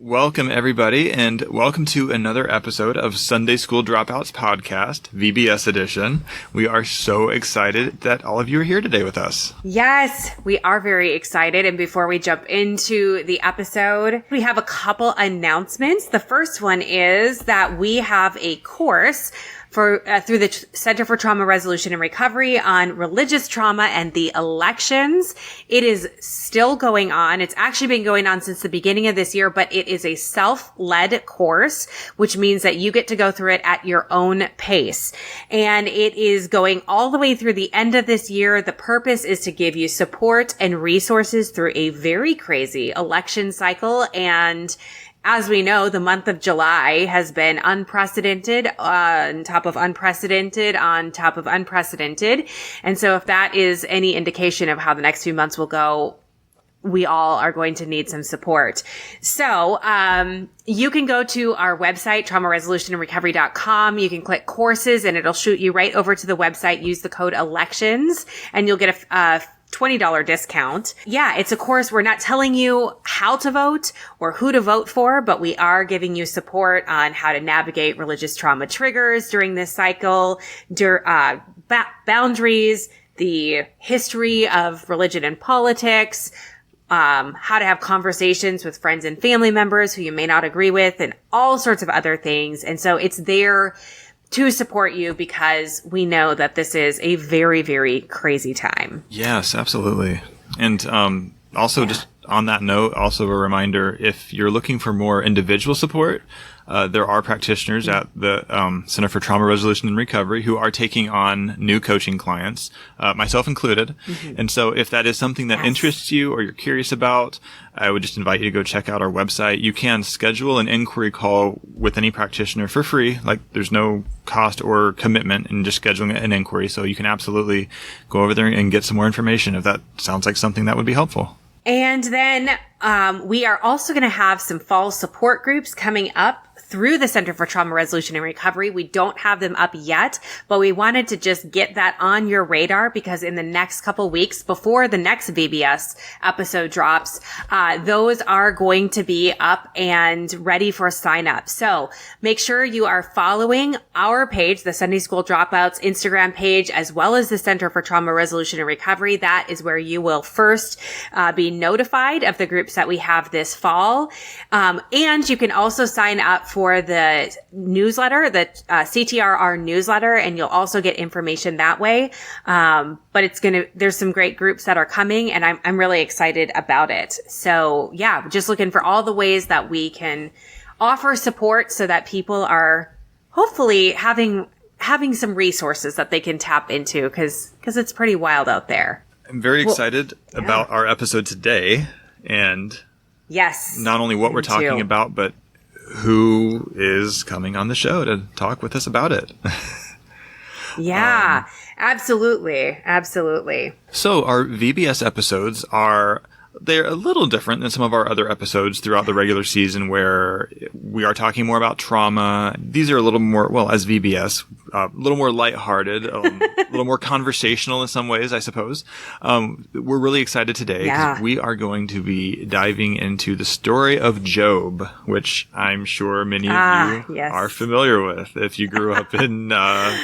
Welcome, everybody, and welcome to another episode of Sunday School Dropouts podcast, VBS edition. We are so excited that all of you are here today with us. Yes, we are very excited. And before we jump into the episode, we have a couple announcements. The first one is that we have a course through the Center for Trauma Resolution and Recovery on religious trauma and the elections. It is still going on. It's actually been going on since the beginning of this year, but it is a self-led course, which means that you get to go through it at your own pace. And it is going all the way through the end of this year. The purpose is to give you support and resources through a very crazy election cycle. And as we know, the month of July has been unprecedented on top of unprecedented on top of unprecedented. And so if that is any indication of how the next few months will go, we all are going to need some support. So, you can go to our website, traumaresolutionandrecovery.com. You can click courses and it'll shoot you right over to the website. Use the code elections and you'll get a $20 discount. Yeah, it's a course. We're not telling you how to vote or who to vote for, but we are giving you support on how to navigate religious trauma triggers during this cycle, boundaries, the history of religion and politics, how to have conversations with friends and family members who you may not agree with, and all sorts of other things. And so it's there to support you because we know that this is a very, very crazy time. Yes, absolutely. And also just on that note, also a reminder, if you're looking for more individual support, there are practitioners at the Center for Trauma Resolution and Recovery who are taking on new coaching clients, myself included. Mm-hmm. And so if that is something that interests you or you're curious about, I would just invite you to go check out our website. You can schedule an inquiry call with any practitioner for free. Like, there's no cost or commitment in just scheduling an inquiry. So you can absolutely go over there and get some more information if that sounds like something that would be helpful. And then we are also going to have some fall support groups coming up through the Center for Trauma Resolution and Recovery. We don't have them up yet, but we wanted to just get that on your radar because in the next couple weeks before the next VBS episode drops, those are going to be up and ready for sign up. So make sure you are following our page, the Sunday School Dropouts Instagram page, as well as the Center for Trauma Resolution and Recovery. That is where you will first be notified of the groups that we have this fall. And you can also sign up for the newsletter, the CTRR newsletter, and you'll also get information that way. But there's some great groups that are coming, and I'm really excited about it. So yeah, just looking for all the ways that we can offer support so that people are hopefully having some resources that they can tap into because it's pretty wild out there. I'm very excited about our episode today, and yes, not only what we're talking about, but who is coming on the show to talk with us about it. Yeah, absolutely. Absolutely. So our VBS episodes they're a little different than some of our other episodes throughout the regular season where we are talking more about trauma. These are a little more, well, as VBS, a little more lighthearted, a little more conversational in some ways, I suppose. We're really excited today because we are going to be diving into the story of Job, which I'm sure many of you are familiar with if you grew up in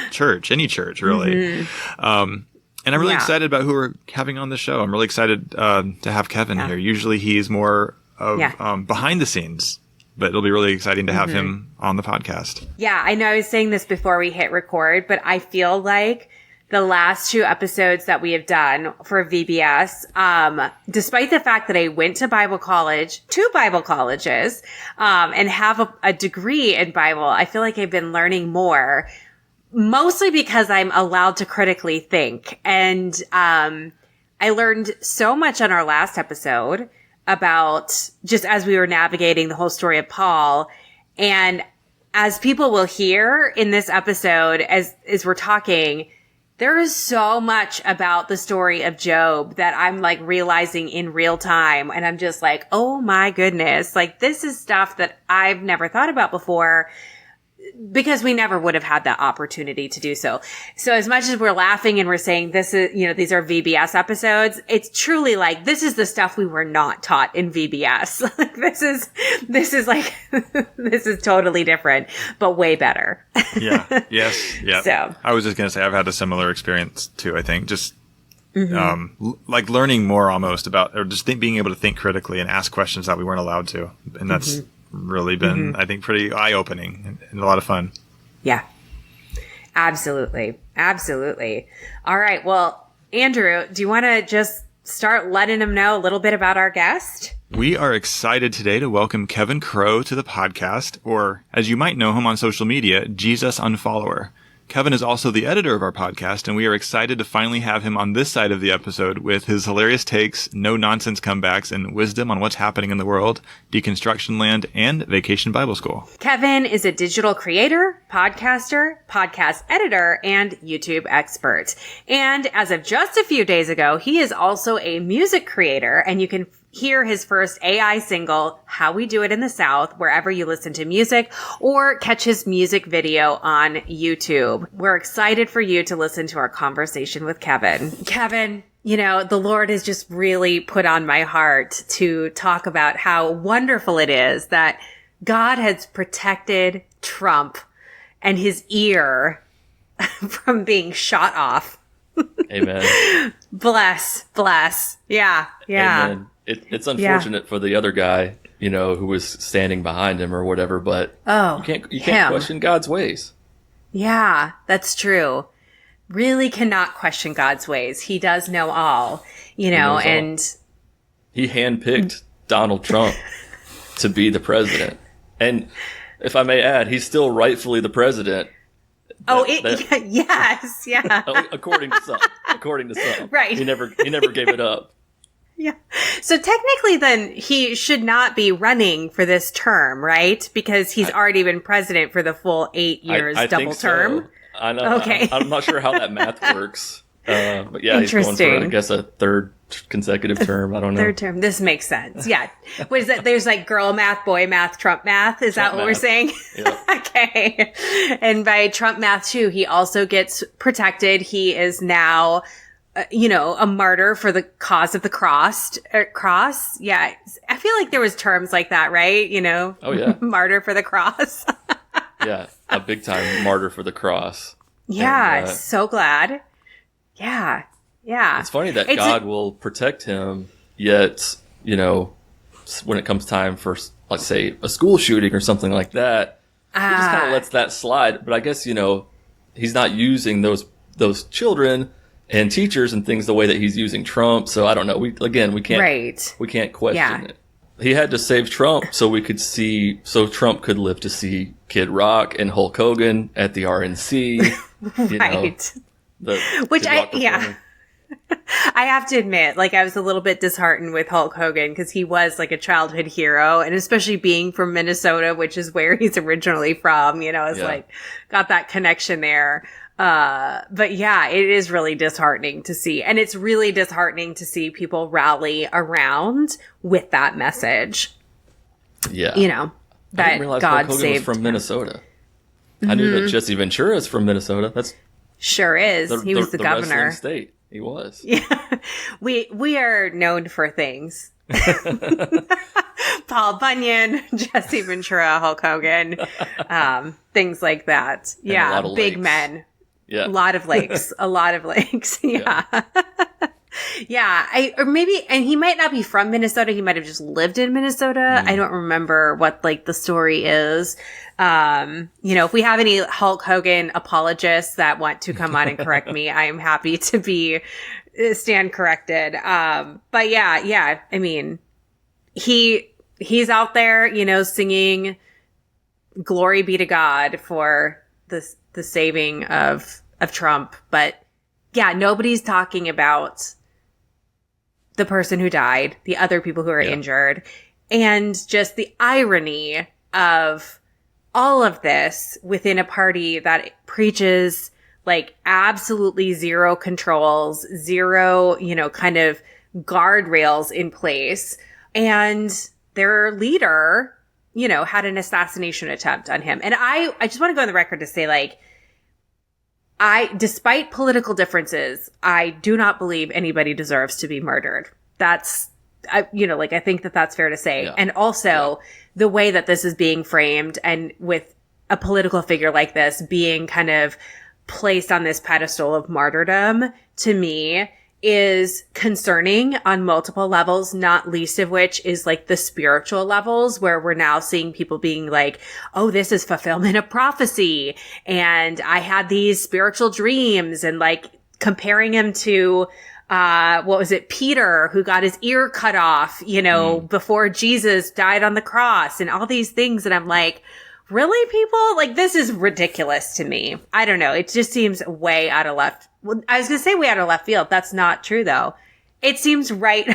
church, any church, really. Mm-hmm. And I'm really excited about who we're having on the show. I'm really excited to have Kevin here. Usually he's more of behind the scenes, but it'll be really exciting to have him on the podcast. Yeah, I know I was saying this before we hit record, but I feel like the last two episodes that we have done for VBS, despite the fact that I went to Bible college, two Bible colleges, and have a degree in Bible, I feel like I've been learning more. Mostly because I'm allowed to critically think. And I learned so much on our last episode about just as we were navigating the whole story of Paul. And as people will hear in this episode, as we're talking, there is so much about the story of Job that I'm like realizing in real time. And I'm just like, oh my goodness, like this is stuff that I've never thought about before. because we never would have had that opportunity to do so. So as much as we're laughing and we're saying this is, these are VBS episodes, it's truly like, this is the stuff we were not taught in VBS. This is totally different, but way better. Yeah. Yes. Yeah. So I was just going to say, I've had a similar experience too, I think, just like learning more almost about, or just being able to think critically and ask questions that we weren't allowed to. And that's really been, I think, pretty eye-opening and a lot of fun. Yeah, absolutely. Absolutely. All right. Well, Andrew, do you want to just start letting them know a little bit about our guest? We are excited today to welcome Kevin Crow to the podcast, or as you might know him on social media, Jesus Unfollower. Kevin is also the editor of our podcast, and we are excited to finally have him on this side of the episode with his hilarious takes, no-nonsense comebacks, and wisdom on what's happening in the world, deconstruction land, and Vacation Bible School. Kevin is a digital creator, podcaster, podcast editor, and YouTube expert. And as of just a few days ago, he is also a music creator, and you can hear his first AI single, How We Do It in the South, wherever you listen to music, or catch his music video on YouTube. We're excited for you to listen to our conversation with Kevin. Kevin, the Lord has just really put on my heart to talk about how wonderful it is that God has protected Trump and his ear from being shot off. Amen. Bless. Yeah. Amen. It's unfortunate for the other guy, who was standing behind him or whatever, but you can't question God's ways. Yeah, that's true. Really cannot question God's ways. He does know all, and he handpicked Donald Trump to be the president. And if I may add, he's still rightfully the president. Yes, yeah. According to some. Right. He never gave it up. Yeah. So technically then he should not be running for this term, right? Because he's already been president for the full 8 years, I double think term. So. I know. Okay. I'm not sure how that math works. But yeah, he's going for, I guess, a third consecutive term. I don't know. Third term. This makes sense. Yeah. What is that? There's like girl math, boy math, Trump math. Is that what we're saying? Yep. Okay. And by Trump math too, he also gets protected. He is now a martyr for the cause of the cross. Yeah. I feel like there was terms like that, right? Oh, yeah. Martyr for the cross. Yeah. A big time martyr for the cross. Yeah. And, so glad. Yeah. Yeah. It's funny that God will protect him, yet, when it comes time for, let's say, a school shooting or something like that, he just kind of lets that slide. But I guess, he's not using those children and teachers and things the way that he's using Trump. So I don't know. We can't question it. He had to save Trump so Trump could live to see Kid Rock and Hulk Hogan at the RNC. Right. I have to admit, I was a little bit disheartened with Hulk Hogan because he was like a childhood hero, and especially being from Minnesota, which is where he's originally from, got that connection there. But yeah, it is really disheartening to see. And it's really disheartening to see people rally around with that message. Yeah. That I didn't realize God Hulk Hogan saved was from Minnesota. I knew that Jesse Ventura is from Minnesota. That's sure is. He was the governor. Wrestling state. He was. Yeah. We are known for things. Paul Bunyan, Jesse Ventura, Hulk Hogan, things like that. And yeah. Big lakes. Men. Yeah. A lot of lakes. Yeah. Yeah. And he might not be from Minnesota. He might have just lived in Minnesota. I don't remember what the story is. If we have any Hulk Hogan apologists that want to come on and correct me, I am happy to stand corrected. But yeah. I mean, he's out there, singing glory be to God for the saving of Trump. But yeah, nobody's talking about the person who died, the other people who are injured, and just the irony of all of this within a party that preaches absolutely zero controls, zero, kind of guardrails in place. And their leader had an assassination attempt on him. And I just want to go on the record to say, like, despite political differences, I do not believe anybody deserves to be murdered. That's, I think that that's fair to say. Yeah. And also the way that this is being framed, and with a political figure like this being kind of placed on this pedestal of martyrdom, to me is concerning on multiple levels, not least of which is like the spiritual levels, where we're now seeing people being like, oh, this is fulfillment of prophecy. And I had these spiritual dreams, and like comparing him to, what was it? Peter, who got his ear cut off, before Jesus died on the cross, and all these things. And I'm like, really, people? Like, this is ridiculous to me. I don't know. It just seems way out of left. Well, I was going to say way out of left field. That's not true, though. It seems right,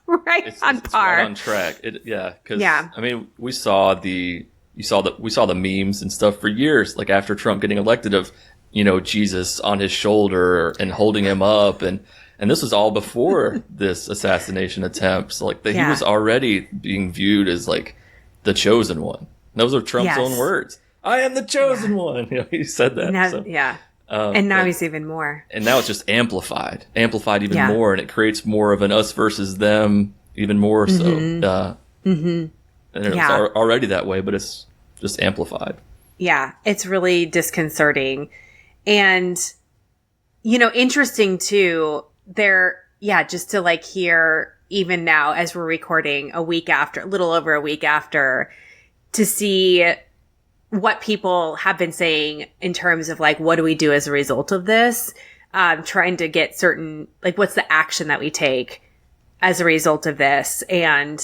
it's on par. Right on track. I mean, we saw the memes and stuff for years, like after Trump getting elected, of, Jesus on his shoulder and holding him up. And this was all before this assassination attempt. So like he was already being viewed as like the chosen one. Those are Trump's own words. I am the chosen one. He said that. And now he's even more. And now it's just amplified even more, and it creates more of an us versus them, even more so. And it's already that way, but it's just amplified. Yeah, it's really disconcerting. And, interesting too, just to like hear, even now as we're recording a little over a week after, to see what people have been saying in terms of like, what do we do as a result of this? Trying to get certain, like, what's the action that we take as a result of this? And,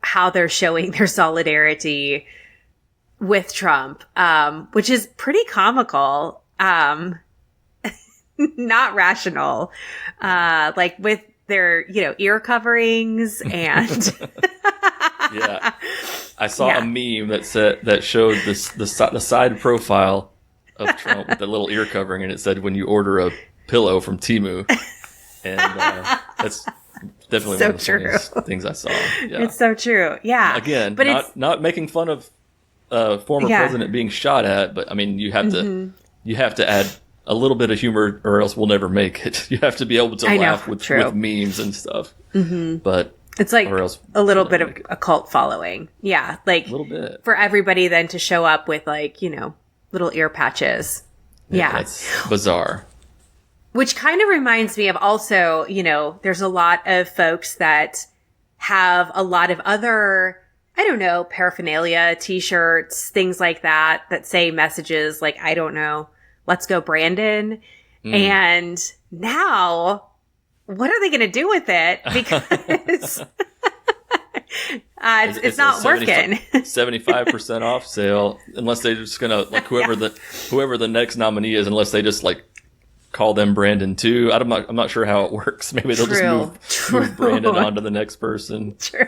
how they're showing their solidarity with Trump, which is pretty comical, not rational, like with their, ear coverings and yeah. I saw a meme that showed the side profile of Trump with the little ear covering, and it said, "When you order a pillow from Temu," and that's definitely so one of the funniest things I saw. Yeah. It's so true. Yeah. Again, but not making fun of former president being shot at, but I mean, you have to add a little bit of humor, or else we'll never make it. You have to be able to laugh with memes and stuff. But it's like a little bit of a cult following. Yeah. Like a little bit for everybody then to show up with like, little ear patches. Yeah. That's bizarre. Which kind of reminds me of also, there's a lot of folks that have a lot of other, I don't know, paraphernalia, t-shirts, things like that say messages like, I don't know, let's go Brandon. And now, what are they going to do with it? Because it's not working. 75% off sale, unless they're just going to, like, whoever the next nominee is, unless they just like call them Brandon too. I'm not sure how it works. Maybe they'll just move Brandon on to the next person. True.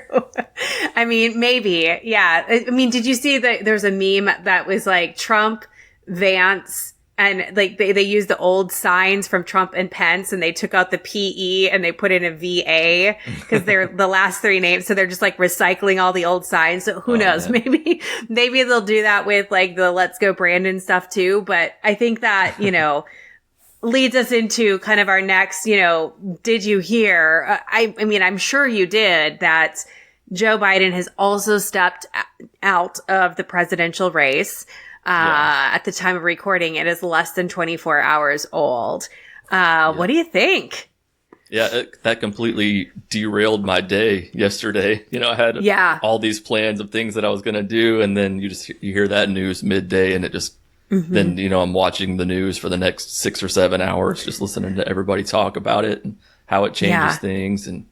I mean, maybe. Yeah. I mean, did you see that there's a meme that was like Trump, Vance, and like they used the old signs from Trump and Pence, and they took out the PE and they put in a VA because they're the last three names. So they're just like recycling all the old signs. So who knows? Man. Maybe they'll do that with like the Let's Go Brandon stuff too. But I think that, leads us into kind of our next, did you hear? I mean, I'm sure you did that Joe Biden has also stepped out of the presidential race. At the time of recording, it is less than 24 hours old. What do you think? Yeah, that completely derailed my day yesterday. I had all these plans of things that I was going to do, and then you hear that news midday, and it just then I'm watching the news for the next 6 or 7 hours, just listening to everybody talk about it and how it changes things. And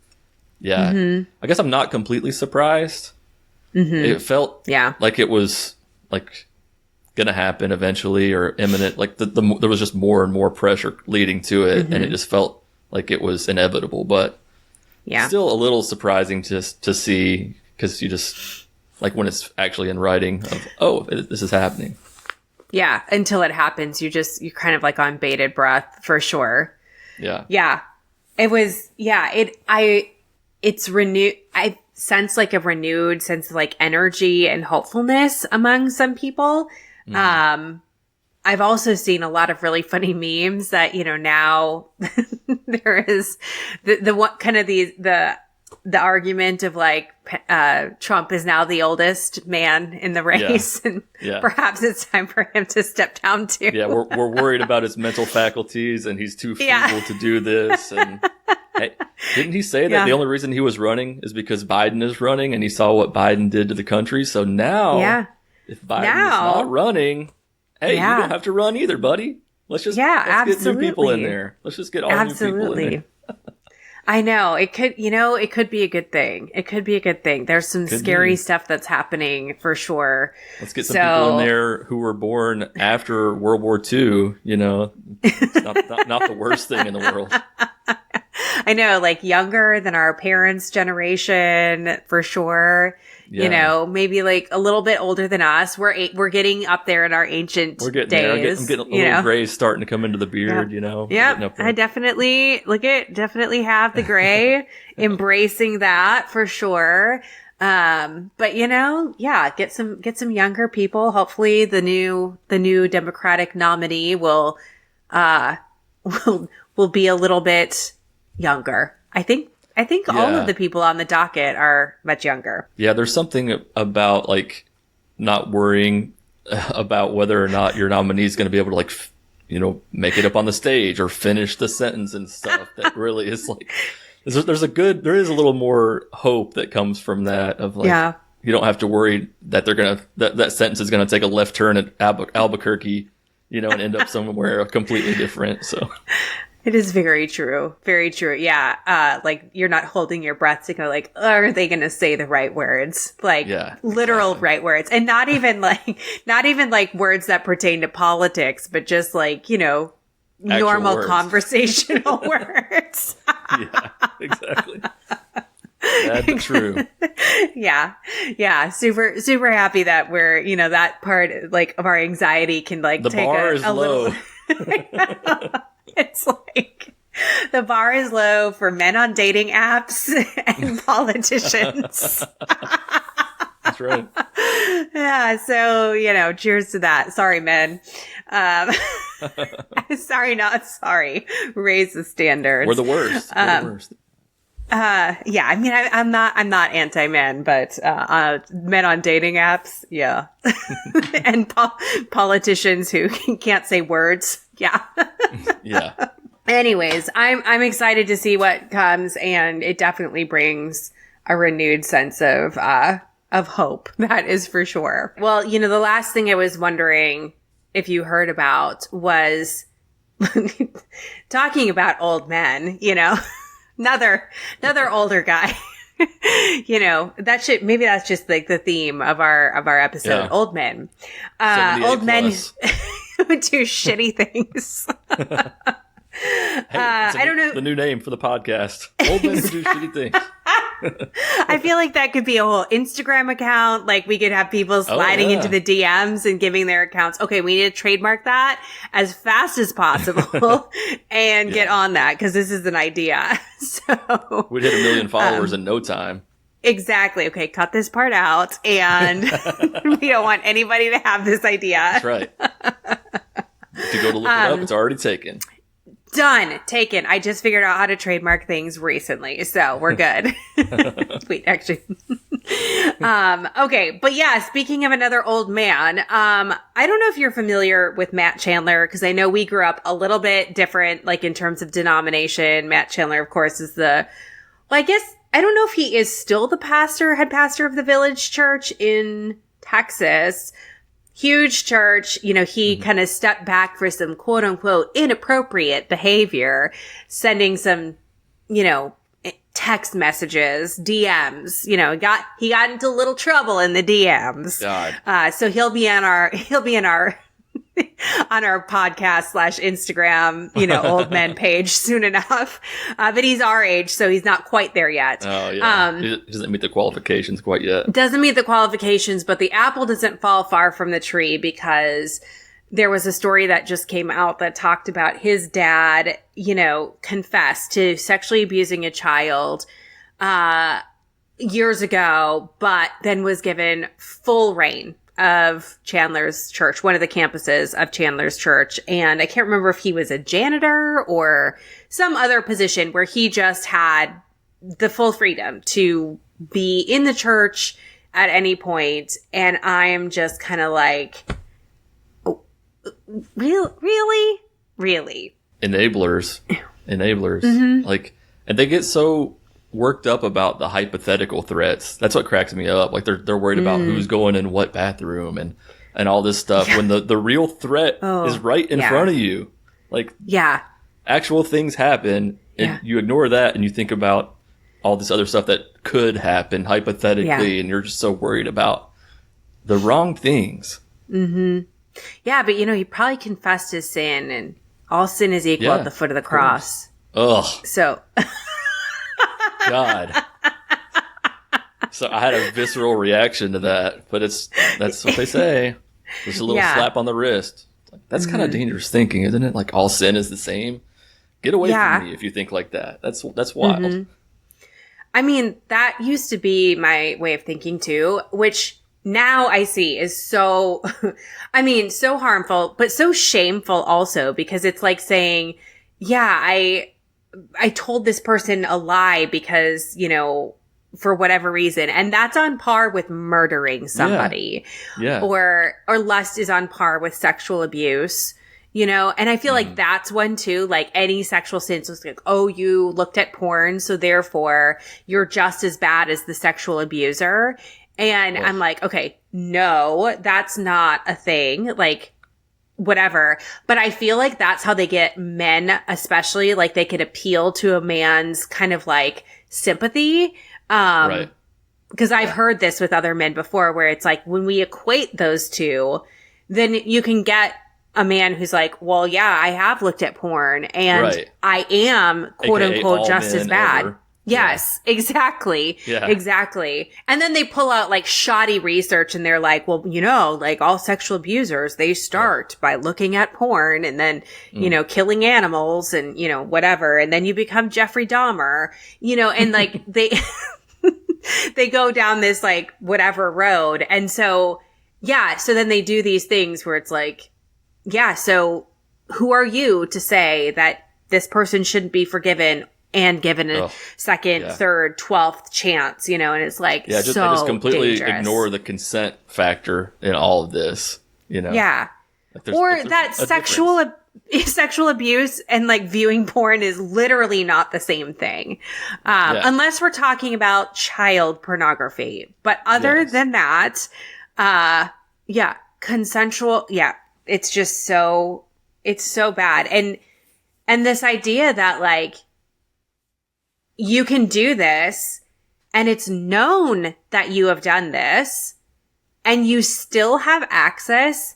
I guess I'm not completely surprised. It felt like it was like going to happen eventually or imminent. Like there was just more and more pressure leading to it, and it just felt like it was inevitable. But still a little surprising to see, because you just like when it's actually in writing of this is happening. Yeah, until it happens, you're kind of like on bated breath for sure. Yeah. Yeah. It was, it's renewed. sense like a renewed sense of like energy and hopefulness among some people. I've also seen a lot of really funny memes that, now there is the what kind of the argument of like, Trump is now the oldest man in the race and perhaps it's time for him to step down too. Yeah. We're worried about his mental faculties and he's too feeble to do this. And hey, didn't he say that the only reason he was running is because Biden is running and he saw what Biden did to the country? So now if Biden is not running, hey, you don't have to run either, buddy. Let's get new people in there. Let's just get all new people in there. I know. It could be a good thing. It could be a good thing. There's some scary stuff that's happening for sure. Let's get some people in there who were born after World War II, It's not the worst thing in the world. I know, like younger than our parents' generation for sure. Yeah. Maybe like a little bit older than us. We're getting up there in our ancient days. I'm getting a little gray starting to come into the beard, Yeah, I definitely have the gray, embracing that for sure. But get some younger people. Hopefully the new Democratic nominee will be a little bit younger. I think all of the people on the docket are much younger. Yeah, there's something about like not worrying about whether or not your nominee is going to be able to like, make it up on the stage or finish the sentence and stuff. That really is like, there is a little more hope that comes from that of like, you don't have to worry that that sentence is going to take a left turn at Albuquerque, and end up somewhere completely different. So. It is very true. Very true. Yeah. Like you're not holding your breath to go like, are they going to say the right words? Like literal right words. And not even like words that pertain to politics, but just like, normal words. Conversational words. Yeah, exactly. That's true. Yeah. Yeah. Super, super happy that we're, that part like of our anxiety can like take a low. It's like the bar is low for men on dating apps and politicians. That's right. Yeah. So, cheers to that. Sorry, men. Sorry, not sorry. Raise the standards. We're the worst. Yeah. I mean, I'm not anti-men, but, men on dating apps. Yeah. And politicians who can't say words. Yeah. Yeah. Anyways, I'm excited to see what comes, and it definitely brings a renewed sense of hope. That is for sure. Well, the last thing I was wondering if you heard about was talking about old men, another older guy. Maybe that's just like the theme of our episode. Old men. Old men who do shitty things. I don't know. The new name for the podcast. Old men who do shitty things. I feel like that could be a whole Instagram account. Like we could have people sliding into the DMs and giving their accounts. Okay, we need to trademark that as fast as possible and get on that because this is an idea. So we'd hit 1 million followers in no time. Exactly. Okay, cut this part out, and we don't want anybody to have this idea. That's right. If you go to look it up, it's already taken. Done. Taken. I just figured out how to trademark things recently, so we're good. Wait, actually. Okay. But yeah, speaking of another old man, I don't know if you're familiar with Matt Chandler, because I know we grew up a little bit different, like in terms of denomination. Matt Chandler, of course, is I guess, I don't know if he is still the head pastor of the Village Church in Texas. Huge church, he kind of stepped back for some quote unquote inappropriate behavior, sending some, text messages, DMs, he got into a little trouble in the DMs. God. So he'll be on our on our podcast / Instagram, old men page soon enough. But he's our age, so he's not quite there yet. Oh, yeah. He doesn't meet the qualifications quite yet. Doesn't meet the qualifications, but the apple doesn't fall far from the tree, because there was a story that just came out that talked about his dad, confessed to sexually abusing a child, years ago, but then was given full reign of Chandler's church, one of the campuses of Chandler's church. And I can't remember if he was a janitor or some other position where he just had the full freedom to be in the church at any point. And I'm just kind of like, oh, really? Enablers. Mm-hmm. Like, and they get so worked up about the hypothetical threats. That's what cracks me up. Like they're worried about who's going in what bathroom and all this stuff when the real threat is right in front of you. Like, actual things happen and you ignore that and you think about all this other stuff that could happen hypothetically and you're just so worried about the wrong things. Mm-hmm. Yeah, but he probably confessed his sin, and all sin is equal at the foot of the cross. Ugh. So God. So I had a visceral reaction to that, but that's what they say. Just a little slap on the wrist. That's kind of dangerous thinking, isn't it? Like all sin is the same. Get away from me if you think like that. That's wild. Mm-hmm. I mean, that used to be my way of thinking too, which now I see is so, so harmful, but so shameful also, because it's like saying, I told this person a lie because, for whatever reason. And that's on par with murdering somebody. Yeah. Or lust is on par with sexual abuse, and I feel like that's one too, like any sexual sin. So it's like, oh, you looked at porn, so therefore you're just as bad as the sexual abuser. And I'm like, okay, no, that's not a thing. Like, whatever. But I feel like that's how they get men, especially, like they could appeal to a man's kind of like sympathy. Right. Because I've heard this with other men before where it's like when we equate those two, then you can get a man who's like, well, yeah, I have looked at porn and I am quote AKA unquote just as bad. Ever. Yes, exactly. Yeah. Exactly. And then they pull out like shoddy research and they're like, well, like all sexual abusers, they start by looking at porn and then, killing animals and, whatever. And then you become Jeffrey Dahmer, and like they, they go down this like whatever road. And so, so then they do these things where it's like, so who are you to say that this person shouldn't be forgiven and given a second, third, 12th chance, and it's like, they just completely dangerous. Ignore the consent factor in all of this, Yeah. Like or that sexual abuse and like viewing porn is literally not the same thing. Unless we're talking about child pornography. But other than that, consensual, it's just it's so bad. And this idea that like, you can do this and it's known that you have done this and you still have access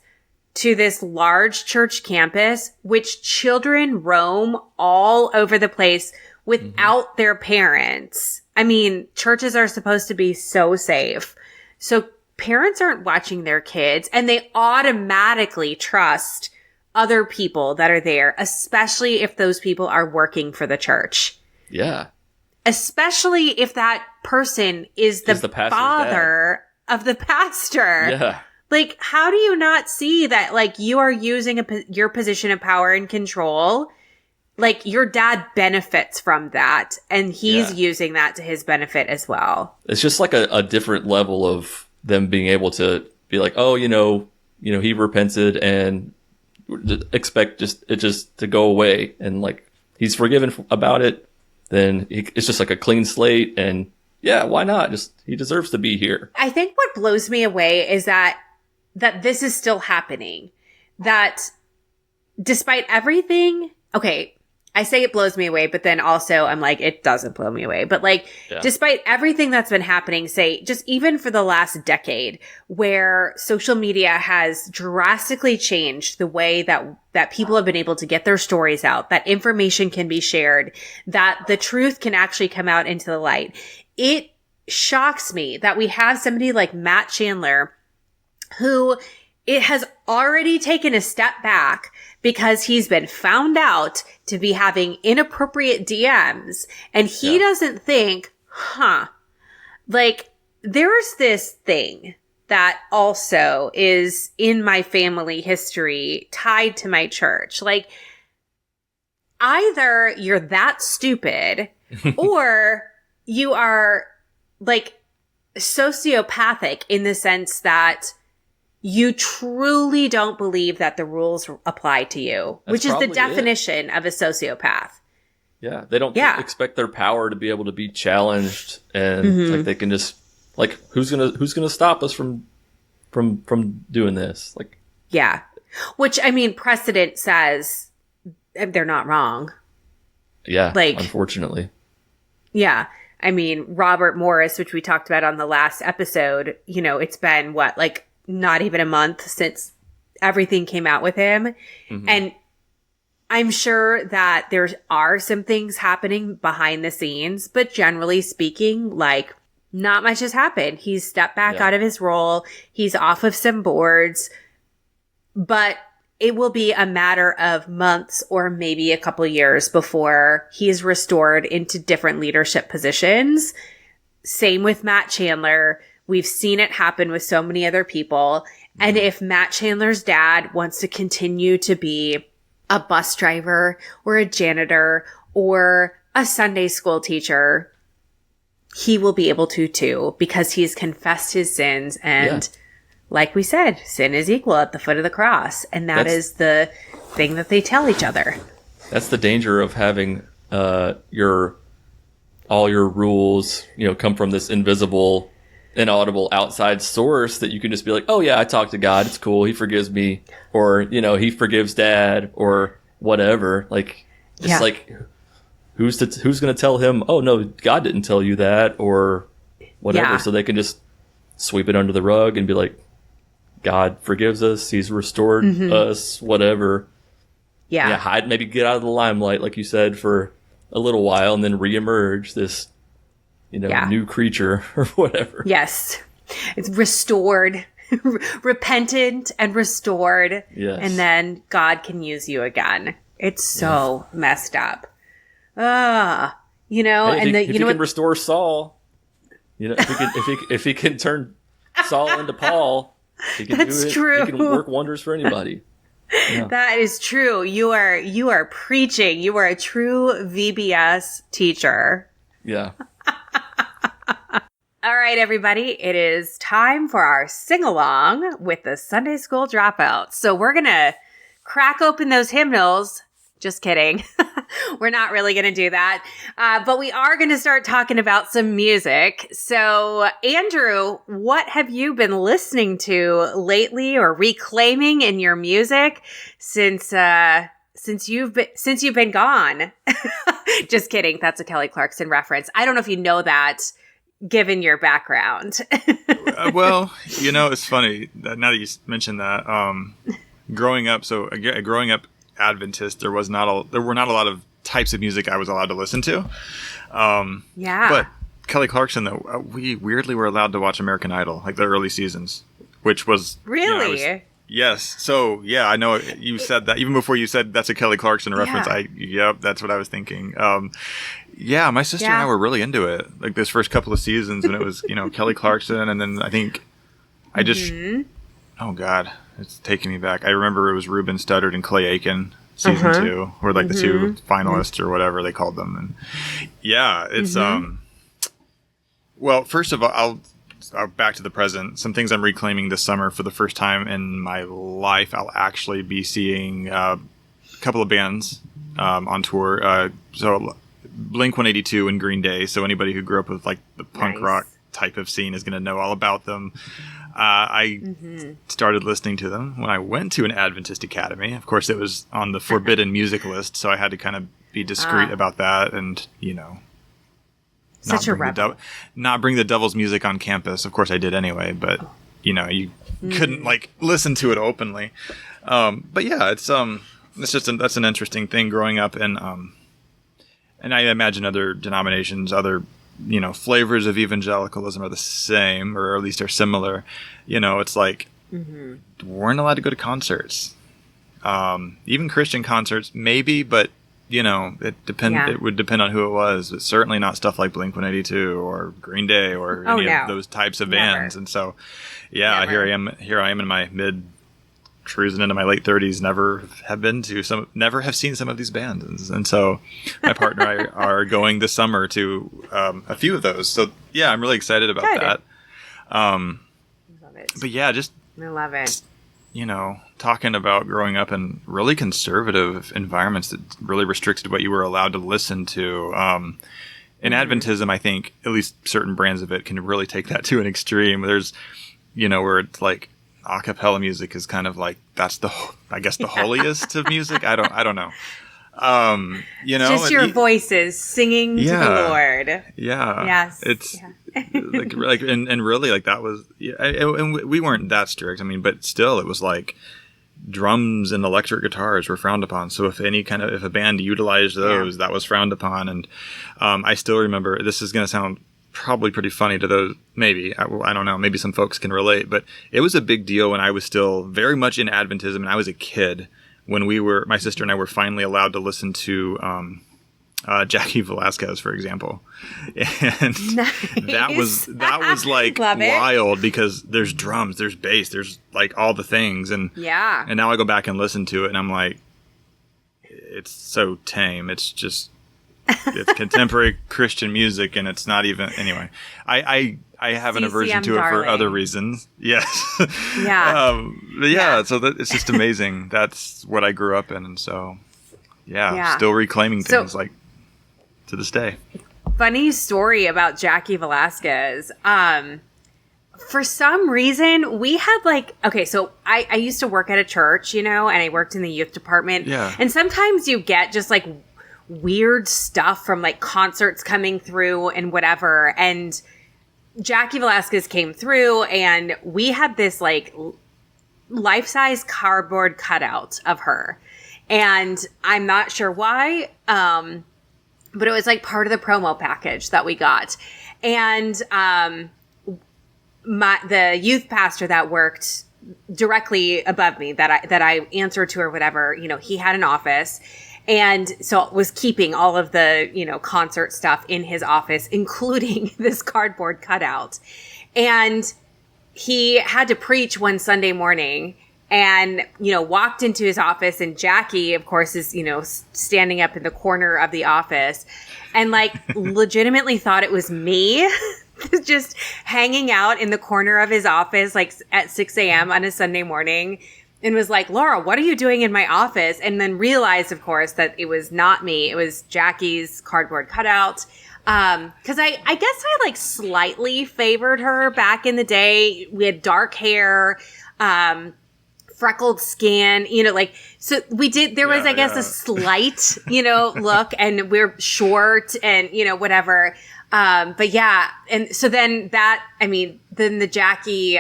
to this large church campus, which children roam all over the place without their parents. I mean, churches are supposed to be so safe. So parents aren't watching their kids and they automatically trust other people that are there, especially if those people are working for the church. Yeah. Especially if that person is the father of the pastor. Yeah. Like, how do you not see that, like, you are using your position of power and control? Like, your dad benefits from that, and he's using that to his benefit as well. It's just like a different level of them being able to be like, oh, he repented and expect it just to go away. And, like, he's forgiven about it. Then it's just like a clean slate, and why not? He deserves to be here. I think what blows me away is that this is still happening. That despite everything, I say it blows me away, but then also I'm like, it doesn't blow me away. But like, despite everything that's been happening, say, just even for the last decade, where social media has drastically changed the way that people have been able to get their stories out, that information can be shared, that the truth can actually come out into the light. It shocks me that we have somebody like Matt Chandler, who it has already taken a step back because he's been found out to be having inappropriate DMs. And he doesn't think, Like, there's this thing that also is in my family history tied to my church. Like, either you're that stupid or you are like sociopathic in the sense that you truly don't believe that the rules apply to you, which is the definition of a sociopath. Yeah, they don't expect their power to be able to be challenged, and like they can just like who's gonna stop us from doing this? Like, yeah, which I mean, precedent says they're not wrong. Yeah, like, unfortunately. Yeah, I mean, Robert Morris, which we talked about on the last episode. You know, it's been like not even a month since everything came out with him, and I'm sure that there are some things happening behind the scenes, but generally speaking, like, not much has happened. He's stepped back out of his role. He's off of some boards, but it will be a matter of months or maybe a couple years before he's restored into different leadership positions. Same with Matt Chandler. We've seen it happen with so many other people. And if Matt Chandler's dad wants to continue to be a bus driver or a janitor or a Sunday school teacher, he will be able to too, because he's confessed his sins. And like we said, sin is equal at the foot of the cross. And that's is the thing that they tell each other. That's the danger of having all your rules, come from this invisible, inaudible outside source that you can just be like, oh yeah, I talked to God, it's cool, he forgives me, or he forgives dad, or whatever. Like, it's like, who's going to tell him, oh no, God didn't tell you that, or whatever. So they can just sweep it under the rug and be like, God forgives us, he's restored us, whatever. Hide, maybe get out of the limelight, like you said, for a little while, and then reemerge this new creature or whatever. Yes. It's restored, repentant and restored. Yes. And then God can use you again. It's so messed up. Hey, if he can restore Saul, if he can turn Saul into Paul, he can That's do it. True. He can work wonders for anybody. Yeah. That is true. You are preaching. You are a true VBS teacher. Yeah. All right, everybody. It is time for our sing-along with the Sunday School Dropouts. So we're going to crack open those hymnals. Just kidding. We're not really going to do that. But we are going to start talking about some music. So, Andrew, what have you been listening to lately or reclaiming in your music since you've been gone? Just kidding. That's a Kelly Clarkson reference. I don't know if you know that, given your background. Well, it's funny that now that you mentioned that, growing up Adventist, there were not a lot of types of music I was allowed to listen to. But Kelly Clarkson, though, we weirdly were allowed to watch American Idol, like the early seasons, which was really. Yes. So, I know you said that even before you said that's a Kelly Clarkson reference. That's what I was thinking. My sister and I were really into it. Like this first couple of seasons when it was, Kelly Clarkson. And then I think I just, oh God, it's taking me back. I remember it was Ruben Studdard and Clay Aiken season 2, or like the two finalists or whatever they called them. And it's, well, first of all, I'll back to the present. Some things I'm reclaiming this summer for the first time in my life. I'll actually be seeing a couple of bands on tour. So Blink-182 and Green Day. So anybody who grew up with like the punk rock type of scene is going to know all about them. I started listening to them when I went to an Adventist academy. Of course, it was on the forbidden music list, so I had to kind of be discreet about that and, not bring the devil's music on campus. Of course I did anyway, but you couldn't like listen to it openly. But it's that's an interesting thing growing up and I imagine other denominations, other flavors of evangelicalism are the same, or at least are similar. It's like weren't allowed to go to concerts, even Christian concerts, maybe, but It would depend on who it was, but certainly not stuff like Blink-182 or Green Day or any of those types of bands. And so, here I am in my cruising into my late 30s, never have seen some of these bands. And so my partner and I are going this summer to a few of those. So I'm really excited about that. Love it. But just I love it. Talking about growing up in really conservative environments that really restricted what you were allowed to listen to. In Adventism, I think at least certain brands of it can really take that to an extreme. There's, where it's like a cappella music is kind of like, that's the holiest of music. I don't know. Just your voices singing to the Lord. Yeah. Yes. It's and really like that was, and we weren't that strict. I mean, but still it was like drums and electric guitars were frowned upon. So if a band utilized those, that was frowned upon. And, I still remember, this is going to sound probably pretty funny to those, maybe, I don't know, maybe some folks can relate, but it was a big deal when I was still very much in Adventism and I was a kid. When my sister and I were finally allowed to listen to Jackie Velasquez, for example, and that was like wild because there's drums, there's bass, there's like all the things, and now I go back and listen to it, and I'm like, it's so tame. It's contemporary Christian music, and it's not even anyway. I have an aversion to it for other reasons. Yes. Yeah. So it's just amazing. That's what I grew up in. And so, still reclaiming things like to this day. Funny story about Jackie Velasquez. For some reason, we had so I used to work at a church, and I worked in the youth department. Yeah. And sometimes you get just like weird stuff from like concerts coming through and whatever. And Jackie Velasquez came through and we had this like life-size cardboard cutout of her. And I'm not sure why, but it was like part of the promo package that we got. And the youth pastor that worked directly above me that I answered to or whatever, he had an office. And so was keeping all of the, concert stuff in his office, including this cardboard cutout. And he had to preach one Sunday morning and, walked into his office, and Jackie, of course, is, standing up in the corner of the office and like legitimately thought it was me just hanging out in the corner of his office, like at 6 a.m. on a Sunday morning. And was like, Laura, what are you doing in my office? And then realized, of course, that it was not me. It was Jackie's cardboard cutout. Cause I guess I like slightly favored her back in the day. We had dark hair, freckled skin, so we did, there was, I guess, a slight, look, and we're short and, whatever. But and so then then the Jackie,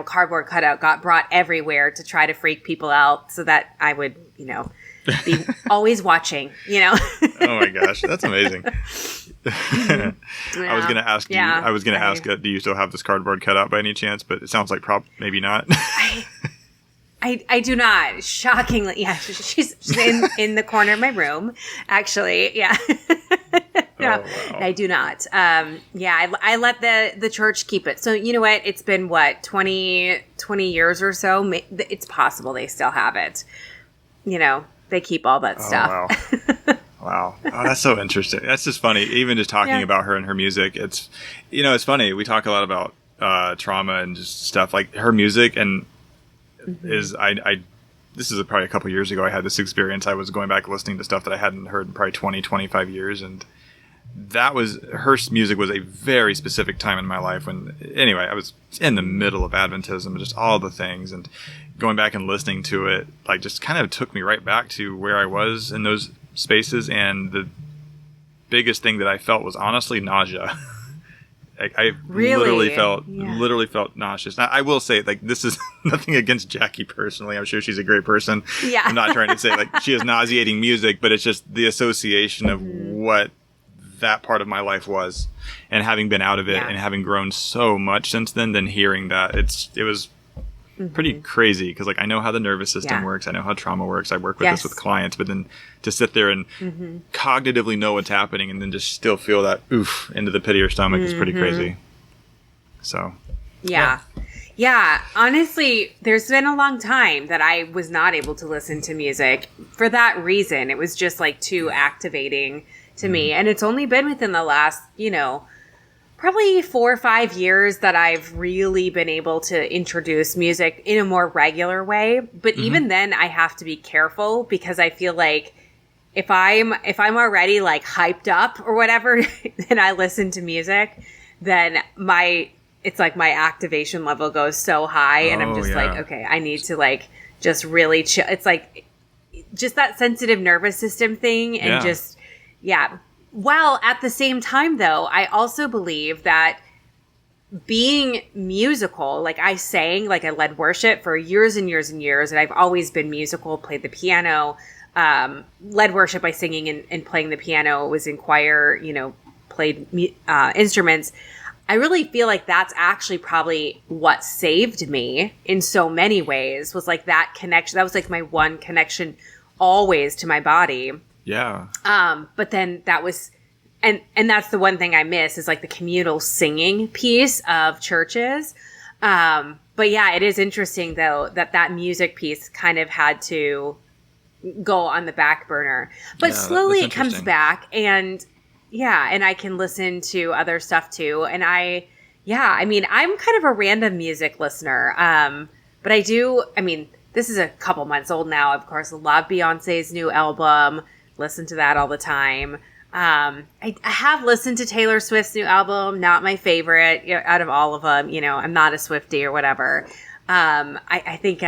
cardboard cutout got brought everywhere to try to freak people out so that I would, be always watching, Oh my gosh, that's amazing. I was going to ask you, ask, do you still have this cardboard cutout by any chance? But it sounds like maybe not. I do not. Shockingly. Yeah. She's in the corner of my room, actually. Yeah. No, wow. I do not. I let the church keep it. So you know what? It's been 20 years or so. It's possible they still have it. They keep all that stuff. Wow. Wow. Oh, that's so interesting. That's just funny. Even just talking about her and her music, it's, it's funny. We talk a lot about trauma and just stuff like her music, and this is probably a couple years ago. I had this experience. I was going back listening to stuff that I hadn't heard in probably 25 years. And her music was a very specific time in my life when, anyway, I was in the middle of Adventism, just all the things, and going back and listening to it, like, just kind of took me right back to where I was in those spaces. And the biggest thing that I felt was honestly nausea. I literally felt nauseous. Now, I will say, like, this is nothing against Jackie personally. I'm sure she's a great person. Yeah. I'm not trying to say like she has nauseating music, but it's just the association of what that part of my life was, and having been out of it and having grown so much since then hearing that, it was pretty crazy because like I know how the nervous system works. I know how trauma works. I work with this with clients, but then to sit there and cognitively know what's happening and then just still feel that oof into the pit of your stomach is pretty crazy. So. Yeah, honestly, there's been a long time that I was not able to listen to music for that reason. It was just like too activating to me. And it's only been within the last, probably 4 or 5 years that I've really been able to introduce music in a more regular way. But even then I have to be careful because I feel like if I'm already like hyped up or whatever, and I listen to music, then it's like my activation level goes so high and I'm just like, okay, I need to like just really chill. It's like just that sensitive nervous system thing and Well, at the same time though, I also believe that being musical, like I sang, like I led worship for years and years and years, and I've always been musical, played the piano, led worship by singing and playing the piano, was in choir, played instruments. I really feel like that's actually probably what saved me in so many ways was like that connection. That was like my one connection always to my body. Yeah. But then that was, and that's the one thing I miss is like the communal singing piece of churches. But yeah, it is interesting though that music piece kind of had to go on the back burner, but slowly it comes back and I can listen to other stuff too. And I'm kind of a random music listener. But this is a couple months old now. Of course, love Beyonce's new album. Listen to that all the time. I have listened to Taylor Swift's new album. Not my favorite out of all of them. I'm not a Swiftie or whatever. I think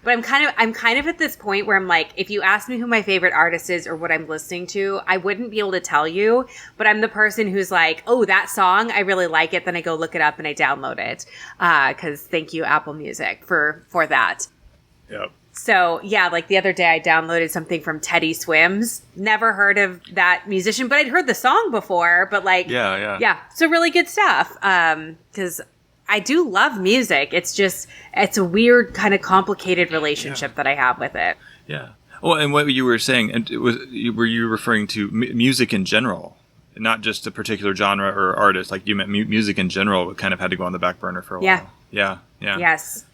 but I'm kind of at this point where I'm like, if you ask me who my favorite artist is or what I'm listening to, I wouldn't be able to tell you, but I'm the person who's like, oh, that song, I really like it. Then I go look it up and I download it. 'Cause thank you, Apple Music for that. Yep. So like the other day I downloaded something from Teddy Swims. Never heard of that musician, but I'd heard the song before, but like, so really good stuff. 'Cause I do love music. It's just, it's a weird kind of complicated relationship that I have with it. Yeah. Well, and what you were saying, were you referring to music in general, not just a particular genre or artist? Like you meant music in general kind of had to go on the back burner for a while. Yeah. Yes.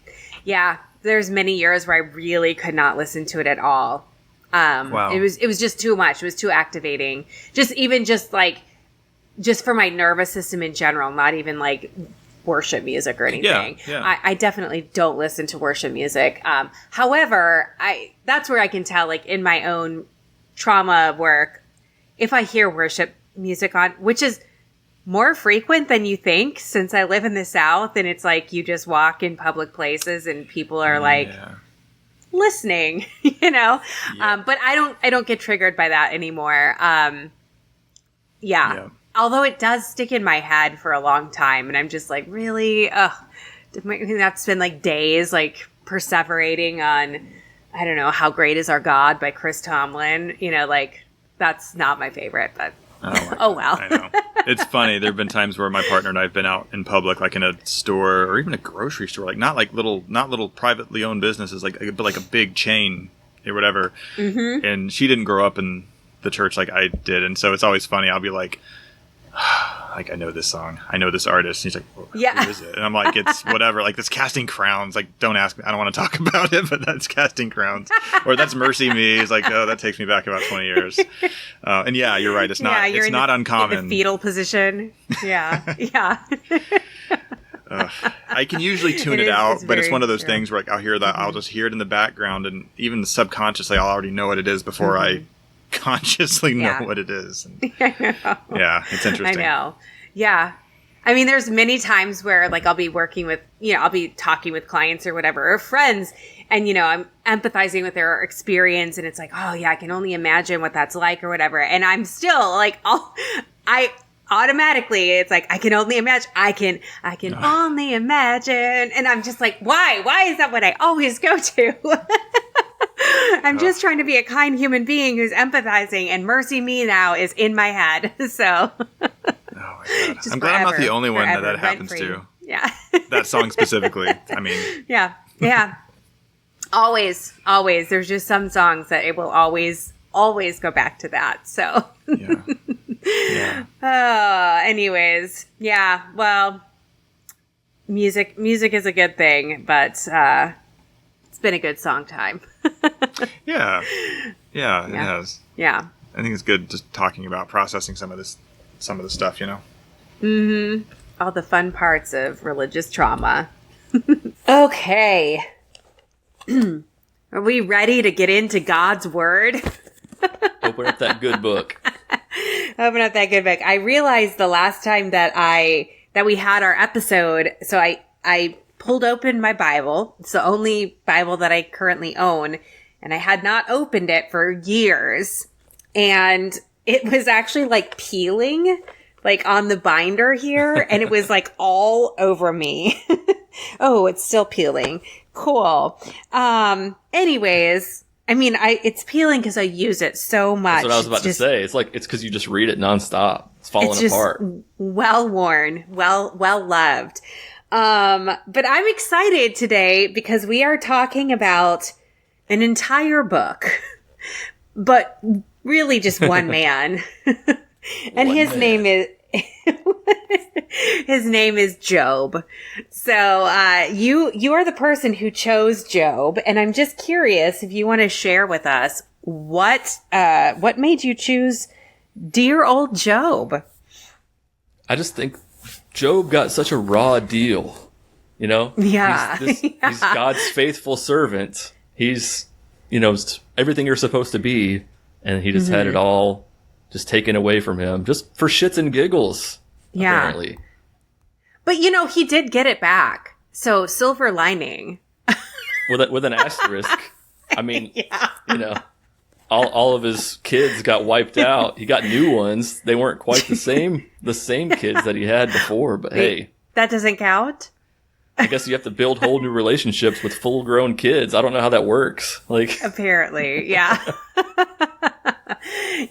Yeah. There's many years where I really could not listen to it at all. Wow. It was just too much. It was too activating. Just for my nervous system in general, not even like worship music or anything. Yeah. I definitely don't listen to worship music. However, that's where I can tell, like in my own trauma work, if I hear worship music on, which is more frequent than you think since I live in the South and it's like you just walk in public places and people are listening, but I don't get triggered by that anymore. Although it does stick in my head for a long time. And I'm just like, really? Ugh. I have to spend like days like perseverating on, I don't know, How Great Is Our God by Chris Tomlin. That's not my favorite, but oh well. I know. It's funny. There have been times where my partner and I have been out in public, like in a store or even a grocery store, like not little privately owned businesses, but like a big chain or whatever. Mm-hmm. And she didn't grow up in the church like I did. And so it's always funny. I'll be like, I know this song. I know this artist. And he's like, who is it? And I'm like, it's whatever. Like, this Casting Crowns. Like, don't ask me. I don't want to talk about it, but that's Casting Crowns. Or that's Mercy Me. He's like, oh, that takes me back about 20 years. And yeah, you're right. It's not uncommon. In the fetal position. Yeah. Yeah. I can usually tune it out, but it's one of those things where like, I'll hear that. I'll just hear it in the background. And even subconsciously, I'll already know what it is before I consciously know what it is. I know. Yeah, it's interesting. I know. Yeah. I mean, there's many times where like I'll be working with, I'll be talking with clients or whatever, or friends, and I'm empathizing with their experience and it's like, oh yeah, I can only imagine what that's like or whatever. And I'm still like, I automatically, it's like, I can only imagine, I can only imagine. And I'm just like, why? Why is that what I always go to? I'm just trying to be a kind human being who's empathizing, and Mercy Me now is in my head. So, oh my God. I'm glad I'm not the only one that happens to. Yeah. that song specifically. I mean, yeah. Always. There's just some songs that it will always go back to that. So, anyways, yeah. Well, music is a good thing, but it's been a good song time. yeah, it has. Yeah, I think it's good just talking about processing some of the stuff, all the fun parts of religious trauma. Okay. Are we ready to get into God's Word? Open up that good book. Open up that good book. I realized the last time that we had our episode, so I pulled open my Bible. It's the only Bible that I currently own, and I had not opened it for years. And it was actually like peeling, like on the binder here, and it was like all over me. Oh, it's still peeling. Cool. Anyways, I mean, it's peeling because I use it so much. That's what I was about to say. It's because you just read it nonstop. It's falling apart. Well worn, well loved. But I'm excited today because we are talking about an entire book, but really just one man. And his name is Job. So, you are the person who chose Job, and I'm just curious if you want to share with us what made you choose dear old Job? I just think Job got such a raw deal, Yeah. He's God's faithful servant. He's, everything you're supposed to be, and he just had it all just taken away from him, just for shits and giggles. Yeah. Apparently. But he did get it back. So silver lining. with an asterisk. I mean, all of his kids got wiped out. He got new ones. They weren't quite the same kids that he had before, but hey. That doesn't count? I guess you have to build whole new relationships with full-grown kids. I don't know how that works. Apparently, yeah.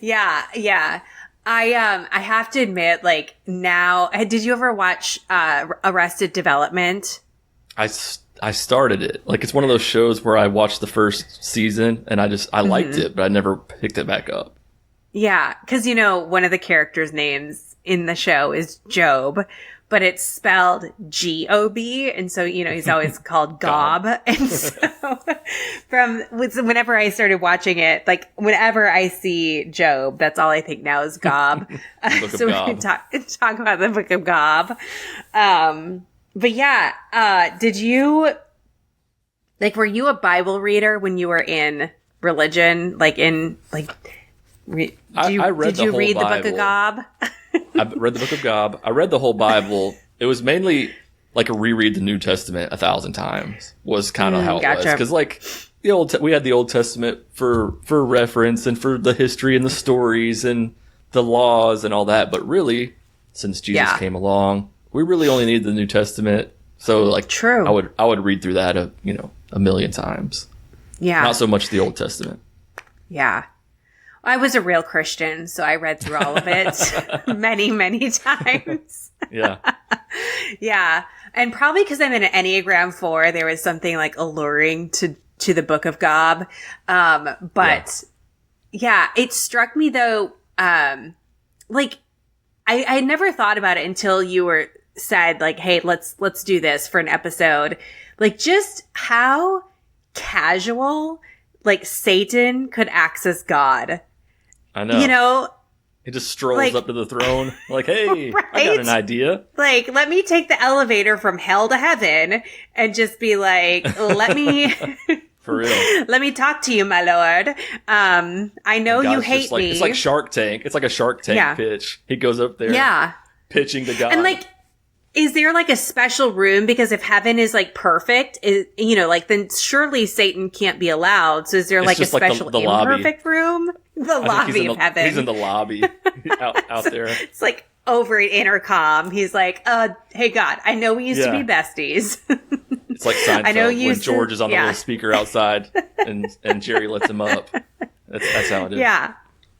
Yeah. I have to admit, now, did you ever watch Arrested Development? I started it. It's one of those shows where I watched the first season and I liked it, but I never picked it back up. Yeah, because one of the characters' names in the show is Job, but it's spelled G-O-B, and so he's always called Gob. And so whenever I started watching it, whenever I see Job, that's all I think now is Gob. So we can talk about the Book of Gob. But yeah, did you were you a Bible reader when you were in religion? I read the Book of Gob? I read the Book of Gob. I read the whole Bible. It was mainly a reread the New Testament 1,000 times was kind of how it was. Because we had the Old Testament for reference and for the history and the stories and the laws and all that. But really, since Jesus came along, we really only need the New Testament. So true. I would read through that a million times. Yeah. Not so much the Old Testament. Yeah. I was a real Christian, so I read through all of it many, many times. Yeah. Yeah. And probably because I'm in an Enneagram 4, there was something alluring to the Book of Gob. But it struck me though, I had never thought about it until you said hey, let's do this for an episode. Just how casual, Satan could access God. I know. He just strolls up to the throne, hey, right? I got an idea. Let me take the elevator from hell to heaven and just be let me... For real. Let me talk to you, my lord. I know you hate me. It's like Shark Tank. It's like a Shark Tank pitch. He goes up there pitching to God. And is there a special room? Because if heaven is perfect, then surely Satan can't be allowed. So is there a special the imperfect room? The lobby of heaven. He's in the lobby out there. It's over an intercom. He's hey God, I know we used to be besties. It's like Seinfeld, I know when George is on the little speaker outside and Jerry lets him up. That's how it is. Yeah.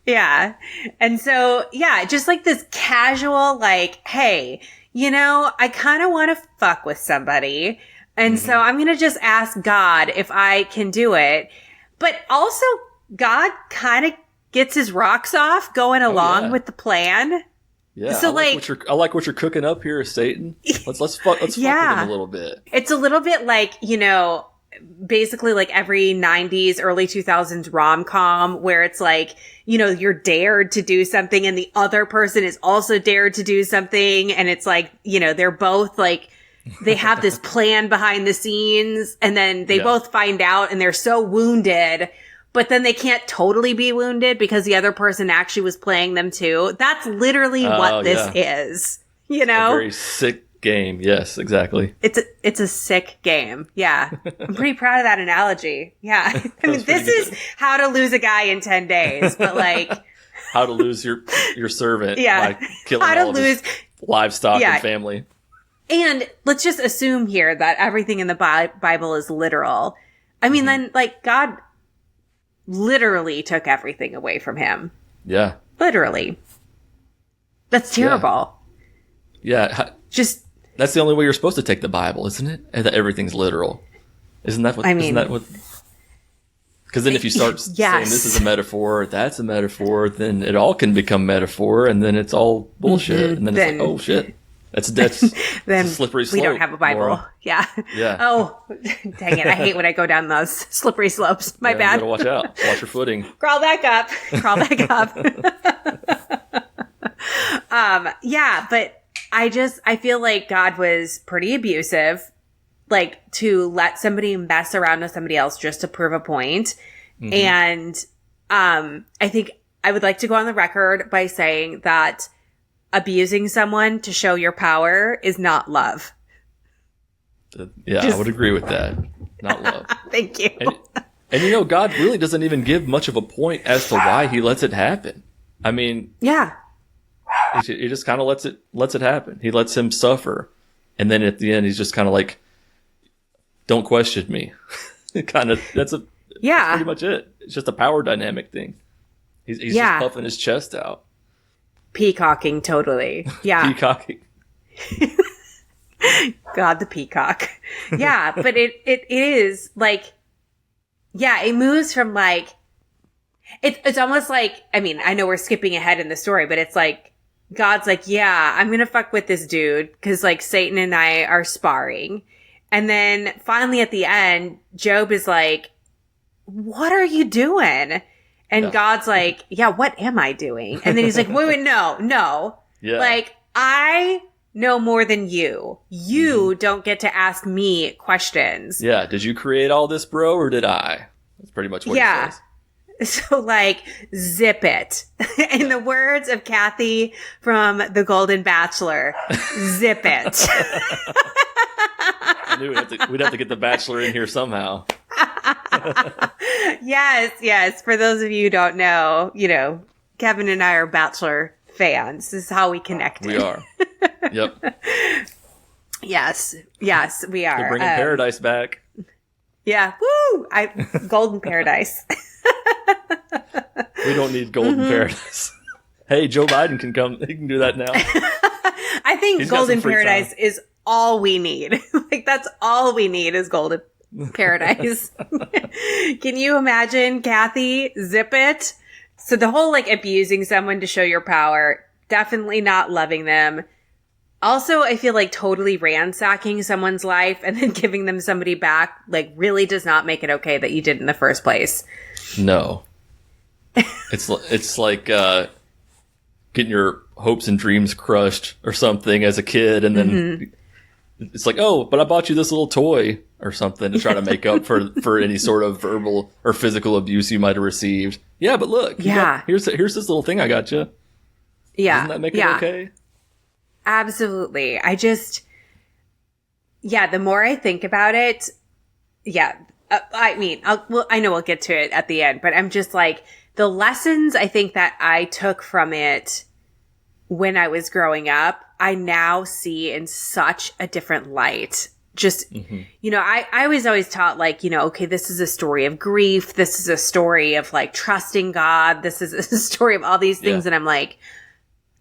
Yeah. And so, just this casual, hey, I kind of want to fuck with somebody. And so I'm going to just ask God if I can do it. But also, God kind of gets his rocks off going along with the plan. Yeah, so I like what you're cooking up here, Satan. Let's fuck with him a little bit. It's a little bit like, basically like every 90s, early 2000s rom-com where it's like, you're dared to do something and the other person is also dared to do something. And it's like, they're both like, they have this plan behind the scenes and then they both find out and they're so wounded, but then they can't totally be wounded because the other person actually was playing them too. That's literally what this is, A very sick game. Yes, exactly. It's a sick game. Yeah. I'm pretty proud of that analogy. Yeah. I mean, this is how to lose a guy in 10 days, but like how to lose your servant by killing all of his livestock and family. And let's just assume here that everything in the Bible is literal. I mean, then like God literally took everything away from him. Yeah. Literally. That's terrible. Yeah. That's the only way you're supposed to take the Bible, isn't it? And that everything's literal. Isn't that what? Because then if you start saying this is a metaphor, that's a metaphor, then it all can become metaphor, and then it's all bullshit. And then it's like, oh shit, that's then a slippery slope. We don't have a Bible. Laura. Yeah. Oh, dang it! I hate when I go down those slippery slopes. My bad. You gotta watch out. Watch your footing. Crawl back up. But I feel like God was pretty abusive, like to let somebody mess around with somebody else just to prove a point. And, I think I would like to go on the record by saying that abusing someone to show your power is not love. I would agree with that. Not love. Thank you. And God really doesn't even give much of a point as to why he lets it happen. I mean, he just kind of lets it happen. He lets him suffer. And then at the end, he's just kind of like, don't question me. That's pretty much it. It's just a power dynamic thing. He's just puffing his chest out. Peacocking, totally. Yeah. Peacocking. God, the peacock. Yeah, but it is like, it moves from like, it's almost like, I mean, I know we're skipping ahead in the story, but it's like, God's like, I'm going to fuck with this dude because like Satan and I are sparring. And then finally at the end, Job is like, what are you doing? And God's like, what am I doing? And then he's like, wait, no. Yeah. Like, I know more than you. You don't get to ask me questions. Yeah. Did you create all this, bro, or did I? That's pretty much what he says. So, like, zip it. In the words of Kathy from The Golden Bachelor, zip it. I knew we'd have to get the Bachelor in here somehow. Yes. For those of you who don't know, Kevin and I are Bachelor fans. This is how we connected. We are. Yep. Yes, we are. They're bringing Paradise back. Yeah. Woo! Golden Paradise. We don't need Golden Paradise. Hey, Joe Biden can come. He can do that now. I think Golden Paradise is all we need. Like, that's all we need is Golden Paradise. Can you imagine, Kathy? Zip it. So the whole, like, abusing someone to show your power, definitely not loving them. Also, I feel like totally ransacking someone's life and then giving them somebody back, like, really does not make it okay that you did in the first place. No. It's like getting your hopes and dreams crushed or something as a kid, and then it's like, oh, but I bought you this little toy or something to try to make up for any sort of verbal or physical abuse you might have received. Yeah, but look, here's this little thing I got you. Yeah, doesn't that make it okay? Absolutely. The more I think about it, I mean, I know we'll get to it at the end, but I'm just like, the lessons I think that I took from it when I was growing up, I now see in such a different light. Just, I was always taught like, okay, this is a story of grief. This is a story of like trusting God. This is a story of all these things. Yeah. And I'm like,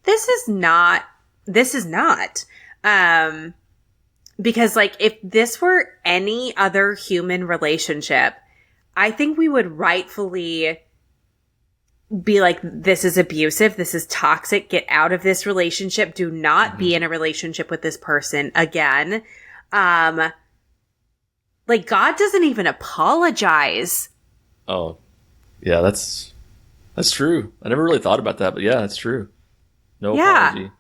this is not. Because like if this were any other human relationship, I think we would rightfully be like, this is abusive. This is toxic. Get out of this relationship. Do not be in a relationship with this person again. Like God doesn't even apologize. Oh, yeah, that's true. I never really thought about that, but yeah, that's true. No apology.